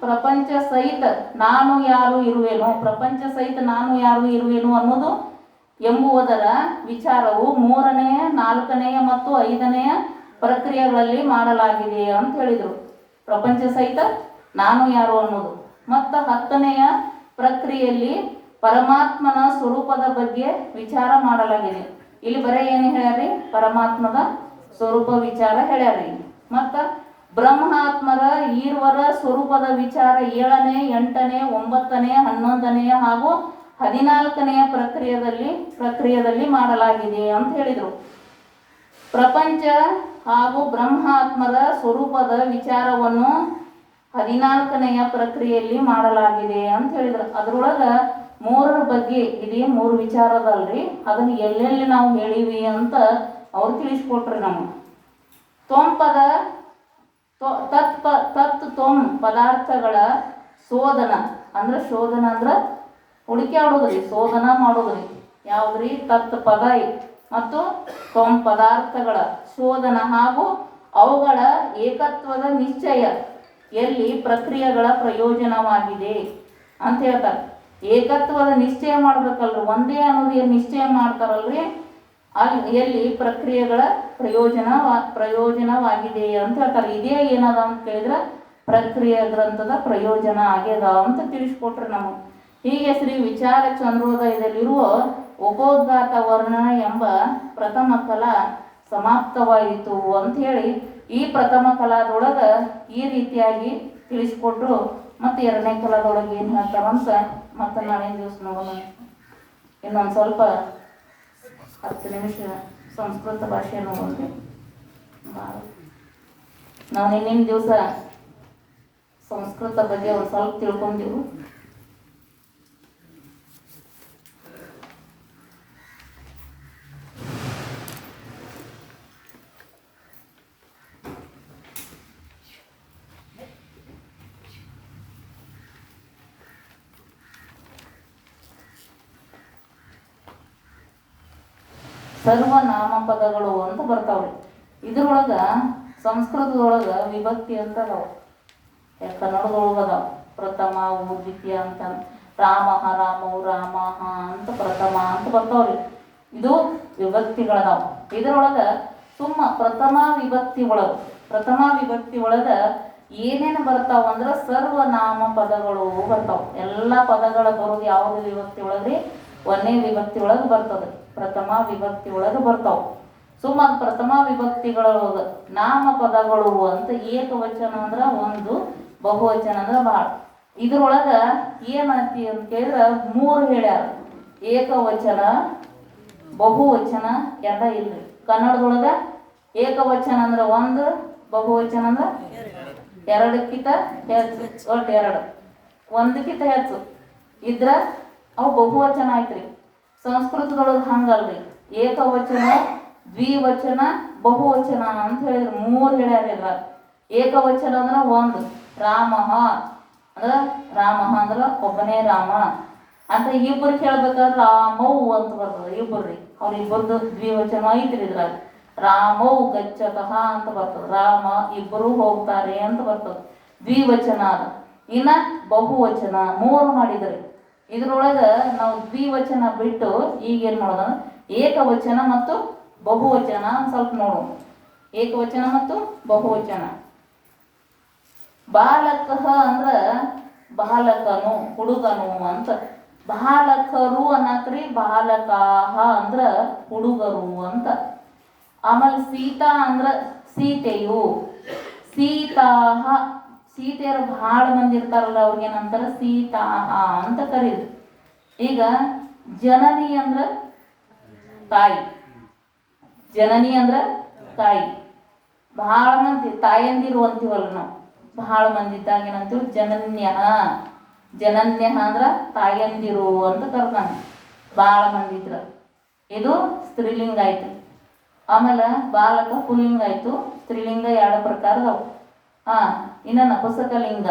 ಪ್ರಪಂಚ ಸಹಿತ ನಾನು ಯಾರು ಇರುವೆನು, ಪ್ರಪಂಚ ಸಹಿತ ನಾನು ಯಾರು ಇರುವೆನು ಅನ್ನೋದು ಎಂಬುವುದರ ವಿಚಾರವು 3ನೇ, 4ನೇಯ ಮತ್ತು 5ನೇಯ ಪ್ರಕ್ರಿಯೆಗಳಲ್ಲಿ ಮಾಡಲಾಗಿದೆ ಅಂತ ಹೇಳಿದರು. ಪ್ರಪಂಚ ಸಹಿತ ನಾನು ಯಾರು ಅನ್ನೋದು. ಮತ್ತು 10ನೇಯ ಪ್ರಕ್ರಿಯೆಯಲ್ಲಿ ಪರಮಾತ್ಮನ ಸ್ವರೂಪದ ಬಗ್ಗೆ ವಿಚಾರ ಮಾಡಲಾಗಿದೆ. ಇಲ್ಲಿ ಬರೀ ಏನು ಹೇಳ್ಯಾರಿ? ಪರಮಾತ್ಮದ ಸ್ವರೂಪ ವಿಚಾರ ಹೇಳ್ಯಾರಿ. ಮತ್ತು ಬ್ರಹ್ಮಾತ್ಮರ ಈರ್ವರ ಸ್ವರೂಪದ ವಿಚಾರ 7ನೇ, 8ನೇ, 9ನೇ, 11ನೇ ಹಾಗೂ 14ನೇಯ ಪ್ರಕ್ರಿಯೆಯಲ್ಲಿ ಮಾಡಲಾಗಿದೆ ಅಂತ ಹೇಳಿದರು. ಪ್ರಪಂಚ ಹಾಗೂ ಬ್ರಹ್ಮಾತ್ಮರ ಸ್ವರೂಪದ ವಿಚಾರವನ್ನು 14ನೇಯ ಪ್ರಕ್ರಿಯೆಯಲ್ಲಿ ಮಾಡಲಾಗಿದೆ ಅಂತ ಹೇಳಿದ್ರು. ಅದ್ರೊಳಗ 3 ಬಗ್ಗೆ ಇದೇ 3 ವಿಚಾರದಲ್ರಿ, ಅದನ್ನ ಎಲ್ಲೆಲ್ಲಿ ನಾವು ಹೇಳಿವಿ ಅಂತ ಅವ್ರು ತಿಳಿಸ್ಕೊಟ್ರಿ ನಮಗೆ. ತ್ವಂಪದ ತ್ವಂ ಪದಾರ್ಥಗಳ ಶೋಧನ ಅಂದ್ರೆ ಹುಡುಕ್ಯಾಡೋದ್ರಿ, ಶೋಧನ ಮಾಡೋದ್ರಿ. ಯಾವ್ದ್ರಿ? ತತ್ ಪದ ಮತ್ತು ತ್ವಂ ಪದಾರ್ಥಗಳ ಶೋಧನ ಹಾಗೂ ಅವುಗಳ ಏಕತ್ವದ ನಿಶ್ಚಯ ಎಲ್ಲಿ ಪ್ರಕ್ರಿಯೆಗಳ ಪ್ರಯೋಜನವಾಗಿದೆ ಅಂತ ಹೇಳ್ತಾರೆ. ಏಕತ್ವದ ನಿಶ್ಚಯ ಮಾಡ್ಬೇಕಲ್ರಿ, ಒಂದೇ ಅನ್ನೋದು ಏನು ನಿಶ್ಚಯ ಮಾಡ್ತಾರಲ್ರಿ, ಅಲ್ಲಿ ಎಲ್ಲಿ ಪ್ರಕ್ರಿಯೆಗಳ ಪ್ರಯೋಜನವಾಗಿದೆ ಅಂತ ಹೇಳ್ತಾರೆ. ಇದೇ ಏನದ ಅಂತ ಕೇಳಿದ್ರೆ ಪ್ರಕ್ರಿಯೆ ಗ್ರಂಥದ ಪ್ರಯೋಜನ ಆಗ್ಯದ ಅಂತ ತಿಳಿಸ್ಕೊಟ್ರಿ ನಮಗೆ. ಹೀಗೆ ಶ್ರೀ ವಿಚಾರ ಚಂದ್ರೋದಯದಲ್ಲಿರುವ ಉಪೋದ್ಘಾತ ವರ್ಣನ ಎಂಬ ಪ್ರಥಮ ಕಲಾ ಸಮಾಪ್ತವಾಯಿತು ಅಂತ ಹೇಳಿ ಈ ಪ್ರಥಮ ಕಲಾದೊಳಗ ಈ ರೀತಿಯಾಗಿ ತಿಳಿಸ್ಕೊಟ್ರು. ಮತ್ತು 2ನೇ ಕಲಾದೊಳಗೆ ಏನು ಹೇಳ್ತಾರಂತ ಮತ್ತೆ ನಾಳೆ ದಿವಸ ನೋಡೋಣ. ಇನ್ನೊಂದು ಸ್ವಲ್ಪ 10 ನಿಮಿಷ ಸಂಸ್ಕೃತ ಭಾಷೆಯನ್ನು ಓದಿ. ನಾವು ನಿನ್ನಿನ ದಿವಸ ಸಂಸ್ಕೃತ ಬಗ್ಗೆ ಒಂದು ಸ್ವಲ್ಪ ತಿಳ್ಕೊಂಡಿವು. ಸರ್ವನಾಮ ಪದಗಳು ಅಂತ ಬರ್ತಾವ್ರಿ. ಇದ್ರೊಳಗ ಸಂಸ್ಕೃತದೊಳಗ ವಿಭಕ್ತಿ ಅಂತ ಅದಾವ, ಕನ್ನಡದೊಳಗ ಅದಾವ. ಪ್ರಥಮವು ದ್ವಿತೀಯ ಅಂತ, ರಾಮಃ ರಾಮವು ರಾಮಃ ಅಂತ ಪ್ರಥಮ ಅಂತ ಬರ್ತಾವ್ರಿ. ಇದು ವಿಭಕ್ತಿಗಳದಾವ. ಇದ್ರೊಳಗ ಪ್ರಥಮ ವಿಭಕ್ತಿ ಒಳಗ ಏನೇನು ಬರ್ತಾವ ಅಂದ್ರೆ ಸರ್ವನಾಮ ಪದಗಳು ಬರ್ತಾವ. ಎಲ್ಲ ಪದಗಳ ಬರೋದು ಯಾವುದು ವಿಭಕ್ತಿ ಒಳಗ್ರಿ? ಒಂದೇ ವಿಭಕ್ತಿ ಒಳಗೆ ಬರ್ತದೆ, ಪ್ರಥಮ ವಿಭಕ್ತಿ ಒಳಗೆ ಬರ್ತಾವ. ಪ್ರಥಮ ವಿಭಕ್ತಿಗಳೊಳಗ ನಾಮ ಪದಗಳು ಅಂತ ಏಕವಚನ ಅಂದ್ರ ಒಂದು, ಬಹುವಚನ ಅಂದ್ರ ಬಹಳ. ಇದ್ರೊಳಗ ಏನೈತಿ ಅಂತ ಕೇಳಿದ್ರೆ 3 ಹೇಳ್ಯಾರ. ಏಕವಚನ, ಬಹುವಚನ ಎಲ್ಲ ಇಲ್ರಿ. ಕನ್ನಡದೊಳಗ ಏಕವಚನ ಅಂದ್ರ 1, ಬಹುವಚನ ಅಂದ್ರ 2ಕ್ಕಿಂತ ಹೆಚ್ಚು, ಒಟ್ಟು 2, 1ಕ್ಕಿಂತ ಹೆಚ್ಚು ಇದ್ರ ಅವು ಬಹುವಚನ ಆಯ್ತ್ರಿ. ಸಂಸ್ಕೃತದೊಳಗೆ ಹಂಗಲ್ರಿ. ಏಕವಚನ, ದ್ವಿವಚನ, ಬಹುವಚನ ಅಂತ ಹೇಳಿದ್ರು 3 ಹೇಳ್ಯಾರ ಇದ್ರಾಗ. ಏಕವಚನ ಅಂದ್ರ 1, ರಾಮಃ ಅಂದ್ರ ಒಬ್ಬನೇ ರಾಮ ಅಂತ. ಇಬ್ಬರು ಹೇಳ್ಬೇಕಾದ್ರೆ ರಾಮವು ಅಂತ ಬರ್ತದೆ, ಇಬ್ಬರ್ರಿ. ಅವ್ರಿಬ್ಬರದು ದ್ವಿವಚನ ಐತ್ರಿ ಇದ್ರಾಗ. ರಾಮವು ಗಚ್ಚತಃ ಅಂತ ಬರ್ತದೆ, ರಾಮ ಇಬ್ಬರು ಹೋಗ್ತಾರೆ ಅಂತ ಬರ್ತದೆ, ದ್ವಿವಚನ ಅದ. ಇನ್ನ ಬಹುವಚನ 3 ಮಾಡಿದ್ರಿ. ಇದ್ರೊಳಗ ನಾವು ದ್ವಿವಚನ ಬಿಟ್ಟು ಈಗ ಏನ್ ಮಾಡೋದ, ಏಕವಚನ ಮತ್ತು ಬಹುವಚನ ಸ್ವಲ್ಪ ನೋಡೋಣ. ಏಕವಚನ ಮತ್ತು ಬಹುವಚನ. ಬಾಲಕಃ ಅಂದ್ರ ಬಾಲಕನು, ಹುಡುಗನು ಅಂತ. ಬಾಲಕರು ಅನ್ನಕ್ರಿ, ಬಾಲಕಾಹ ಅಂದ್ರ ಹುಡುಗರು ಅಂತ. ಆಮೇಲೆ ಸೀತಾ ಅಂದ್ರ ಸೀತೆಯು, ಸೀತಾಹ, ಸೀತೆಯರು ಬಹಳ ಮಂದಿ ಇರ್ತಾರಲ್ಲ ಅವ್ರಿಗೇನಂತಾರ ಸೀತಾಹ ಅಂತ ಕರೀರಿ. ಈಗ ಜನನಿ ಅಂದ್ರ ತಾಯಿ, ಜನನಿ ಅಂದ್ರ ತಾಯಿ. ಬಹಳ ಮಂದಿ ತಾಯಂದಿರು ಅಂತೀವಲ್ಲ ನಾವು, ಬಹಳ ಮಂದಿ ಇದ್ದಾಗ ಏನಂತೀವಿ ಜನನ್ಯ. ಜನನ್ಯ ಅಂದ್ರ ತಾಯಂದಿರು ಅಂತ ಕರ್ತಾನೆ, ಬಹಳ ಮಂದಿ ಇದ್ರ. ಇದು ಸ್ತ್ರೀಲಿಂಗ ಆಯ್ತು. ಆಮೇಲೆ ಬಾಲಕ ಪುಲ್ಲಿಂಗ ಆಯ್ತು. ಸ್ತ್ರೀಲಿಂಗ 2 ಪ್ರಕಾರದವು. ಇನ್ನ ನಪುಂಸಕಲಿಂಗ.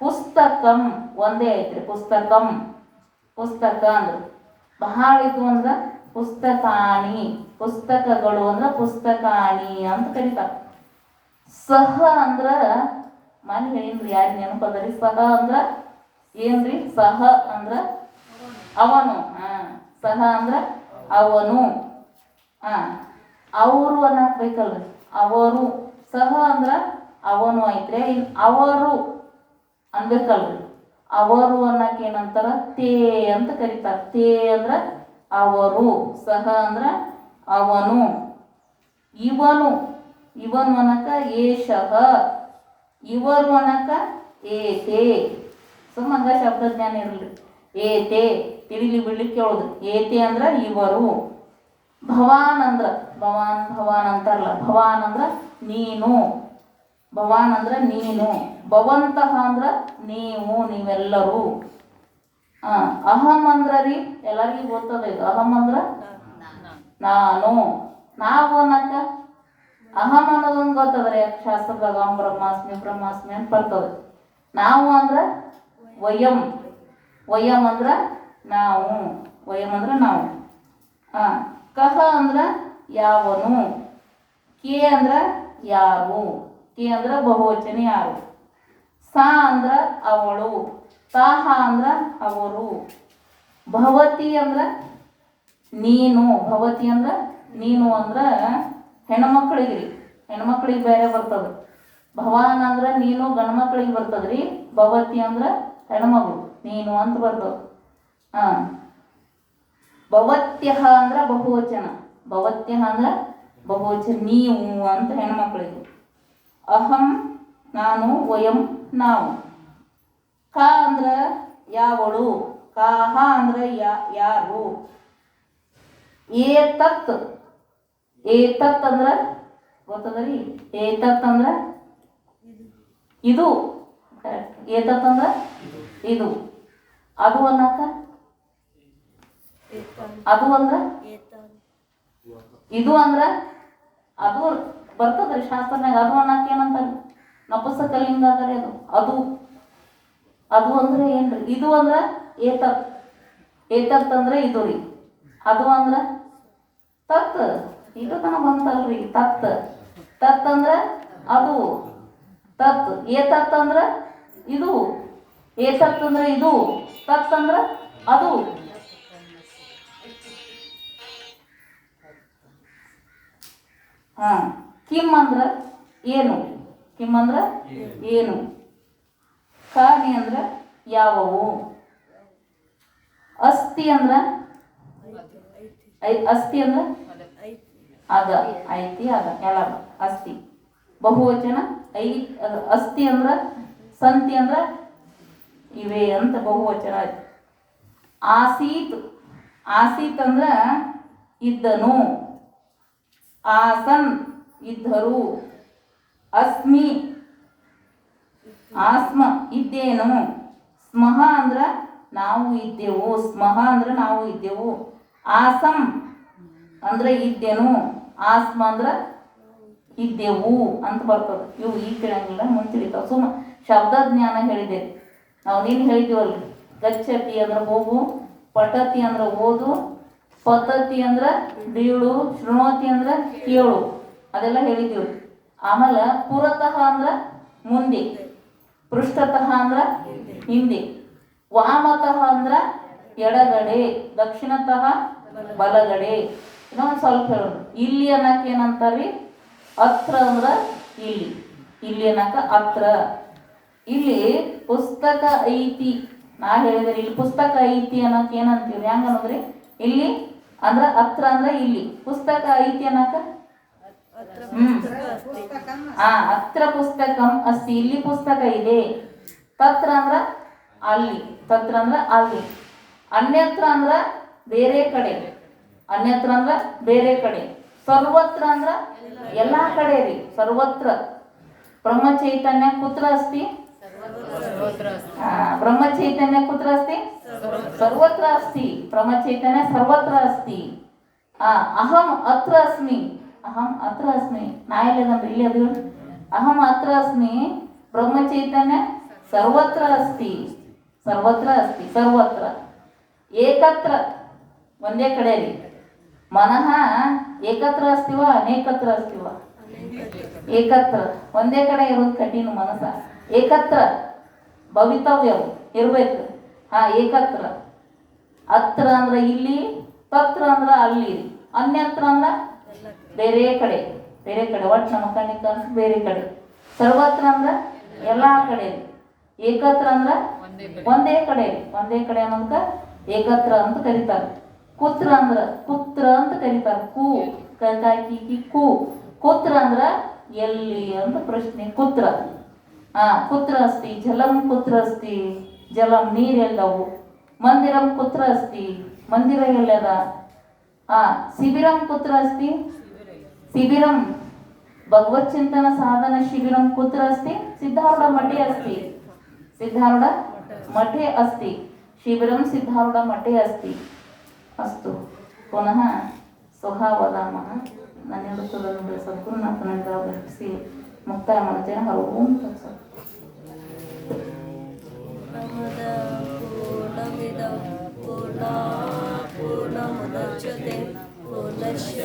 ಪುಸ್ತಕಂ ಒಂದೇ ಐತ್ರಿ, ಪುಸ್ತಕಂ. ಪುಸ್ತಕ ಅಂದ್ರ ಬಹಳ ಇದ್ವು ಅಂದ್ರ ಪುಸ್ತಕಾನಿ, ಪುಸ್ತಕಗಳು ಅಂದ್ರ ಪುಸ್ತಕಾನಿ ಅಂತ ಕರೀತಾರ. ಸಹ ಅಂದ್ರ ಮನೆ ಹೇಳಿನ್ರಿ, ಯಾರು ನೆನಪದರಿ? ಸಹ ಅಂದ್ರ ಏನ್ರಿ? ಸಹ ಅಂದ್ರ ಅವನು. ಸಹ ಅಂದ್ರ ಅವನು. ಅವರು ಅನ್ನಕ್ ಬೇಕಲ್ರಿ, ಅವರು. ಸಹ ಅಂದ್ರ ಅವನು ಐತ್ರಿ. ಅವರು ಅನ್ಬೇಕಲ್ರಿ. ಅವರು ಅನ್ನಕ್ ಏನಂತಾರ? ತೇ ಅಂತ ಕರೀತಾರ. ತೇ ಅಂದ್ರ ಅವರು, ಸಹ ಅಂದ್ರ ಅವನು. ಇವನು, ಇವನು ಅನ್ನಕ ಏಷಃ, ಇವರು ಅನ್ನಕ ಏತೆ. ಸುಮ್ಮಂಗ ಶಬ್ದ ಜ್ಞಾನ ಇರಲಿ. ಏತೆ ತಿಳಿಲಿ ಬಿಡ್ಲಿಕ್ಕೆ ಕೇಳೋದು. ಏತೆ ಅಂದ್ರ ಇವರು. ಭವಾನ್ ಅಂದ್ರ ಭವಾನ್ ಅಂತಾರಲ್ಲ, ಭವಾನ್ ಅಂದ್ರ ನೀನು, ಭವಾನ್ ಅಂದ್ರ ನೀನು. ಭವಂತಹ ಅಂದ್ರ ನೀವು, ನೀವೆಲ್ಲರೂ. ಅಹಂ ಅಂದ್ರ ರೀ, ಎಲ್ಲರಿಗೂ ಗೊತ್ತದ ಇದು. ಅಹಂ ಅಂದ್ರ ನಾನು. ನಾವು ಅನ್ನಕ ಅಹಂ ಅನ್ನೋದೊಂದು ಗೊತ್ತದ್ರಿ, ಶಾಸ್ತ್ರದಾಗ ಅಹಂ ಬ್ರಹ್ಮಾಸ್ಮಿ ಅಂತ ಬರ್ತದೆ. ನಾವು ಅಂದ್ರ ವಯಂ, ವಯಂ ಅಂದ್ರ ನಾವು, ವಯಂ ಅಂದ್ರ ನಾವು. ಕಹ ಅಂದ್ರ ಯಾವನು. ಕೆ ಅಂದ್ರ ಯಾರು, ಕೆ ಅಂದ್ರ ಬಹುವಚನ ಯಾರು. ಸಾ ಅಂದ್ರ ಅವಳು, ತಾಹ ಅಂದ್ರ ಅವರು. ಭವತಿ ಅಂದ್ರ ನೀನು, ಭವತಿ ಅಂದ್ರ ನೀನು ಅಂದ್ರ ಹೆಣ್ಮಕ್ಳಿಗೆ. ಹೆಣ್ಮಕ್ಳಿಗೆ ಬೇರೆ ಬರ್ತದ. ಭವಾನ್ ಅಂದ್ರ ನೀನು, ಗಂಡ್ಮಕ್ಳಿಗೆ ಬರ್ತದ್ರಿ. ಭವತಿ ಅಂದ್ರ ಹೆಣ್ಮಗಳು, ನೀನು ಅಂತ ಬರ್ತದ. ಭವತ್ಯಃ ಅಂದ್ರ ಬಹುವಚನ, ಭವತ್ಯಃ ಅಂದ್ರ ಬಹುವಚನ, ನೀವು ಅಂತ ಹೆಣ್ಮಕ್ಳಿಗೆ. ಅಹಂ ನಾನು, ವಯಂ ನಾವು. ಕ ಅಂದ್ರ ಯಾವಳು, ಕಾಹ ಅಂದ್ರ ಯಾರು, ಏತತ್ ಏತತ್ ಅಂದ್ರ ಗೊತ್ತದರಿ? ಏತತ್ ಅಂದ್ರ ಇದು. ಏತತ್ ಅಂದ್ರ ಇದು. ಅದು ಅನ್ನಕ ಅದು ಅಂದ್ರ ಇದು ಅಂದ್ರ ಅದು ಬರ್ತದ್ರಿ ಶಾಸ್ತ್ರನಾಗ. ಅದು ಅನ್ನಕ ಏನಂತಾರೆ? ನಪುಂಸಕಲಿಂಗ ಅದರಿ ಅದು. ಅದು ಅದು ಅಂದ್ರೆ ಏನ್ರಿ? ಇದು ಅಂದ್ರ ಏತತ್. ಏತತ್ ಅಂದ್ರೆ ಇದು ರೀ. ಅದು ಅಂದ್ರ ತತ್. ಇದು ತನ ಬಂತಲ್ರಿ ತತ್. ತತ್ ಅಂದ್ರ ಅದು. ತತ್ ಏತತ್ ಅಂದ್ರ ಇದು. ಏತತ್ ಅಂದ್ರ ಇದು. ತತ್ ಅಂದ್ರ ಅದು. ಕಿಮ್ ಅಂದ್ರ ಏನು? ಕಿಮ್ ಅಂದ್ರ ಏನು? ಕಾನಿ ಅಂದ್ರ ಯಾವುವು? ಅಸ್ತಿ ಅಂದ್ರ ಅಸ್ತಿ ಅಂದ್ರ ಅದ, ಐತಿ, ಅದ ಎಲ್ಲ ಅಸ್ತಿ. ಬಹುವಚನ ಅಸ್ತಿ ಅಂದ್ರ ಸಂತಿ ಅಂದ್ರ ಇವೆ ಅಂತ ಬಹುವಚನ. ಆಸೀತ್ ಆಸೀತ್ ಅಂದ್ರ ಇದ್ದನು. ಆಸನ್ ಇದ್ದರು. ಅಸ್ಮಿ ಆಸ್ಮ ಇದ್ದೇನು. ಸ್ಮಹ ಅಂದ್ರ ನಾವು ಇದ್ದೆವು. ಸ್ಮಹ ಅಂದ್ರ ನಾವು ಇದ್ದೆವು. ಆಸಂ ಅಂದ್ರ ಇದ್ದೆನು. ಆಸ್ಮ ಅಂದ್ರ ಇದ್ದೆವು ಅಂತ ಬರ್ತದೆ. ಇವು ಈ ಕೇಳಂಗಿಲ್ಲ, ಮುಂದೆ ತಿಳಿತಾವ. ಸುಮ್ಮ ಶಬ್ದ ಜ್ಞಾನ ಹೇಳಿದೆ. ನಾವು ನೀನು ಹೇಳಿದ್ದೀವಲ್ರಿ, ಗಚ್ಚತಿ ಅಂದ್ರೆ ಹೋಗು, ಪಠತಿ ಅಂದ್ರೆ ಓದು, ಪತತಿ ಅಂದ್ರ ಬೀಳು, ಶೃಣೋತಿ ಅಂದ್ರ ಕೇಳು, ಅದೆಲ್ಲ ಹೇಳಿದ್ದೀವಿ. ಆಮೇಲೆ ಪುರತಃ ಅಂದ್ರ ಮುಂದೆ, ಪೃಷ್ಠತಃ ಅಂದ್ರ ಹಿಂದೆ, ವಾಮತಃ ಅಂದ್ರ ಎಡಗಡೆ, ದಕ್ಷಿಣತಃ ಬಲಗಡೆ. ಇನ್ನೊಂದು ಸ್ವಲ್ಪ ಹೇಳೋಣ. ಇಲ್ಲಿ ಅನ್ನಕ್ಕೆ ಏನಂತಾರ್ರಿ? ಅತ್ರ ಅಂದ್ರ ಇಲ್ಲಿ. ಇಲ್ಲಿ ಅನ್ನಕ ಅತ್ರ. ಇಲ್ಲಿ ಪುಸ್ತಕ ಐತಿ. ನಾ ಹೇಳಿದ್ರೆ ಇಲ್ಲಿ ಪುಸ್ತಕ ಐತಿ ಅನ್ನಕ್ ಏನಂತೀವಿ? ಹೆಂಗ ಅನ್ನೋದ್ರಿ? ಇಲ್ಲಿ ಅಂದ್ರ ಅತ್ರ ಅಂದ್ರ ಇಲ್ಲಿ. ಪುಸ್ತಕ ಐತಿ ಅನ್ನಕ ಅತ್ರ ಪುಸ್ತಕಂ ಅಸ್ತಿ. ಇಲ್ಲಿ ಪುಸ್ತಕ ಇದೆ. ತತ್ರ ಅಂದ್ರ ಅಲ್ಲಿ. ತತ್ರ ಅಂದ್ರ ಅಲ್ಲಿ. ಅನ್ಯತ್ರ ಅಂದ್ರ ಬೇರೆ ಕಡೆ. ಅನ್ಯತ್ರ ಅಂದ್ರ ಬೇರೆ ಕಡೆ. ಸರ್ವತ್ರ ಅಂದ್ರ ಎಲ್ಲಾ ಕಡೆ ರೀ. ಸರ್ವತ್ರ. ಬ್ರಹ್ಮ ಚೈತನ್ಯ ಕುತ್ರ ಅಸ್ತಿ? ಬ್ರಹ್ಮ ಚೈತನ್ಯ ಕುತ್ರ ಅಸ್ತಿ? ಸರ್ವತ್ರ ಅಸ್ತಿ. ಬ್ರಹ್ಮ ಚೈತನ್ಯ ಸರ್ವತ್ರ ಅಸ್ತಿ. ಅಹಂ ಅತ್ರ ಅಸ್ಮಿ. ಅಹಂ ಅತ್ರ ಅಸ್ಮಿ. ನಾ ಇಲ್ಲದಂದ್ರೆ ಇಲ್ಲಿ ಅದು. ಅಹಂ ಅತ್ರ ಅಸ್ಮಿ. ಬ್ರಹ್ಮ ಚೈತನ್ಯ ಸರ್ವತ್ರ ಅಸ್ತಿ. ಸರ್ವತ್ರ ಅಸ್ತಿ. ಸರ್ವತ್ರ. ಏಕತ್ರ ಒಂದೇ ಕಡೆ ರೀ. ಮನಃ ಏಕತ್ರ ಅಸ್ತಿವ ಅನೇಕತ್ರ ಅಸ್ತಿವ? ಏಕತ್ರ. ಒಂದೇ ಕಡೆ ಇರೋದು ಕಠಿಣ ಮನಸ್ಸ. ಏಕತ್ರ ಭವಿತವ್ಯ ಇರ್ಬೇಕು. ಏಕತ್ರ. ಅತ್ರ ಅಂದ್ರ ಇಲ್ಲಿ, ತತ್ರ ಅಂದ್ರ ಅಲ್ಲಿ, ಅನ್ಯತ್ರ ಅಂದ್ರ ಬೇರೆ ಕಡೆ. ಬೇರೆ ಕಡೆ ಒಟ್ಟು ನಮ್ಮ ಕಣ್ಣಿಗೆ ಕಾಣಿಸ್ ಬೇರೆ ಕಡೆ. ಸರ್ವತ್ರ ಅಂದ್ರ ಎಲ್ಲಾ ಕಡೆ. ಏಕತ್ರ ಅಂದ್ರ ಒಂದೇ ಕಡೆ. ಒಂದೇ ಕಡೆ ಅನ್ನೋದಕ್ಕ ಏಕತ್ರ ಅಂತ ಕರೀತಾರೆ. ಕುತ್ರ ಅಂದ್ರ ಕುತ್ರ ಅಂತ ಕರೀತಾರೆ. ಕು ಕಿ ಕು. ಕುತ್ರ ಅಂದ್ರ ಎಲ್ಲಿ ಅಂತ ಪ್ರಶ್ನೆ. ಕುತ್ರ. ಕುತ್ರ ಅಸ್ತಿ? ಜಲಂ ಕುತ್ರ ಅಸ್ತಿ? ಜಲಂ ನೀರ್ ಎಲ್ಲವು. ಮಂದಿರಂ ಕುತ್ರ ಅಸ್ತಿ? ಮಂದಿರ ಎಲ್ಲದ? ಶಿಬಿರಂ ಕುತ್ರ ಅಸ್ತಿ? ಶಿಬಿರಂ ಭಗವತ್ ಚಿಂತನ ಸಾಧನ ಶಿಬಿರಂ ಕುತ್ರ ಅಸ್ತಿ? ಸಿದ್ಧಾರೂಢ ಮಠೆ ಅಸ್ತಿ. ಸಿದ್ಧಾರೂಢ ಮಠೆ ಅಸ್ತಿ. ಶಿಬಿರಂ ಸಿದ್ಧಾರೂಢ ಮಠೆ ಅಸ್ತಿ. ಅಸ್ತು ಪುನಃ ಸ್ವಭಾವಧಾಮ ನನ್ನೆರಡು ತುಲನು ಸದ್ಗುರುನಾಥನಿಂದ ಭಕ್ತಿಸಿ ಮುಕ್ತಾಯ ಮಾಡ್ತೇನೆ. ಹರ ಓಂ ತತ್ಸತ್. पूर्णमुदच्यते पूर्णस्य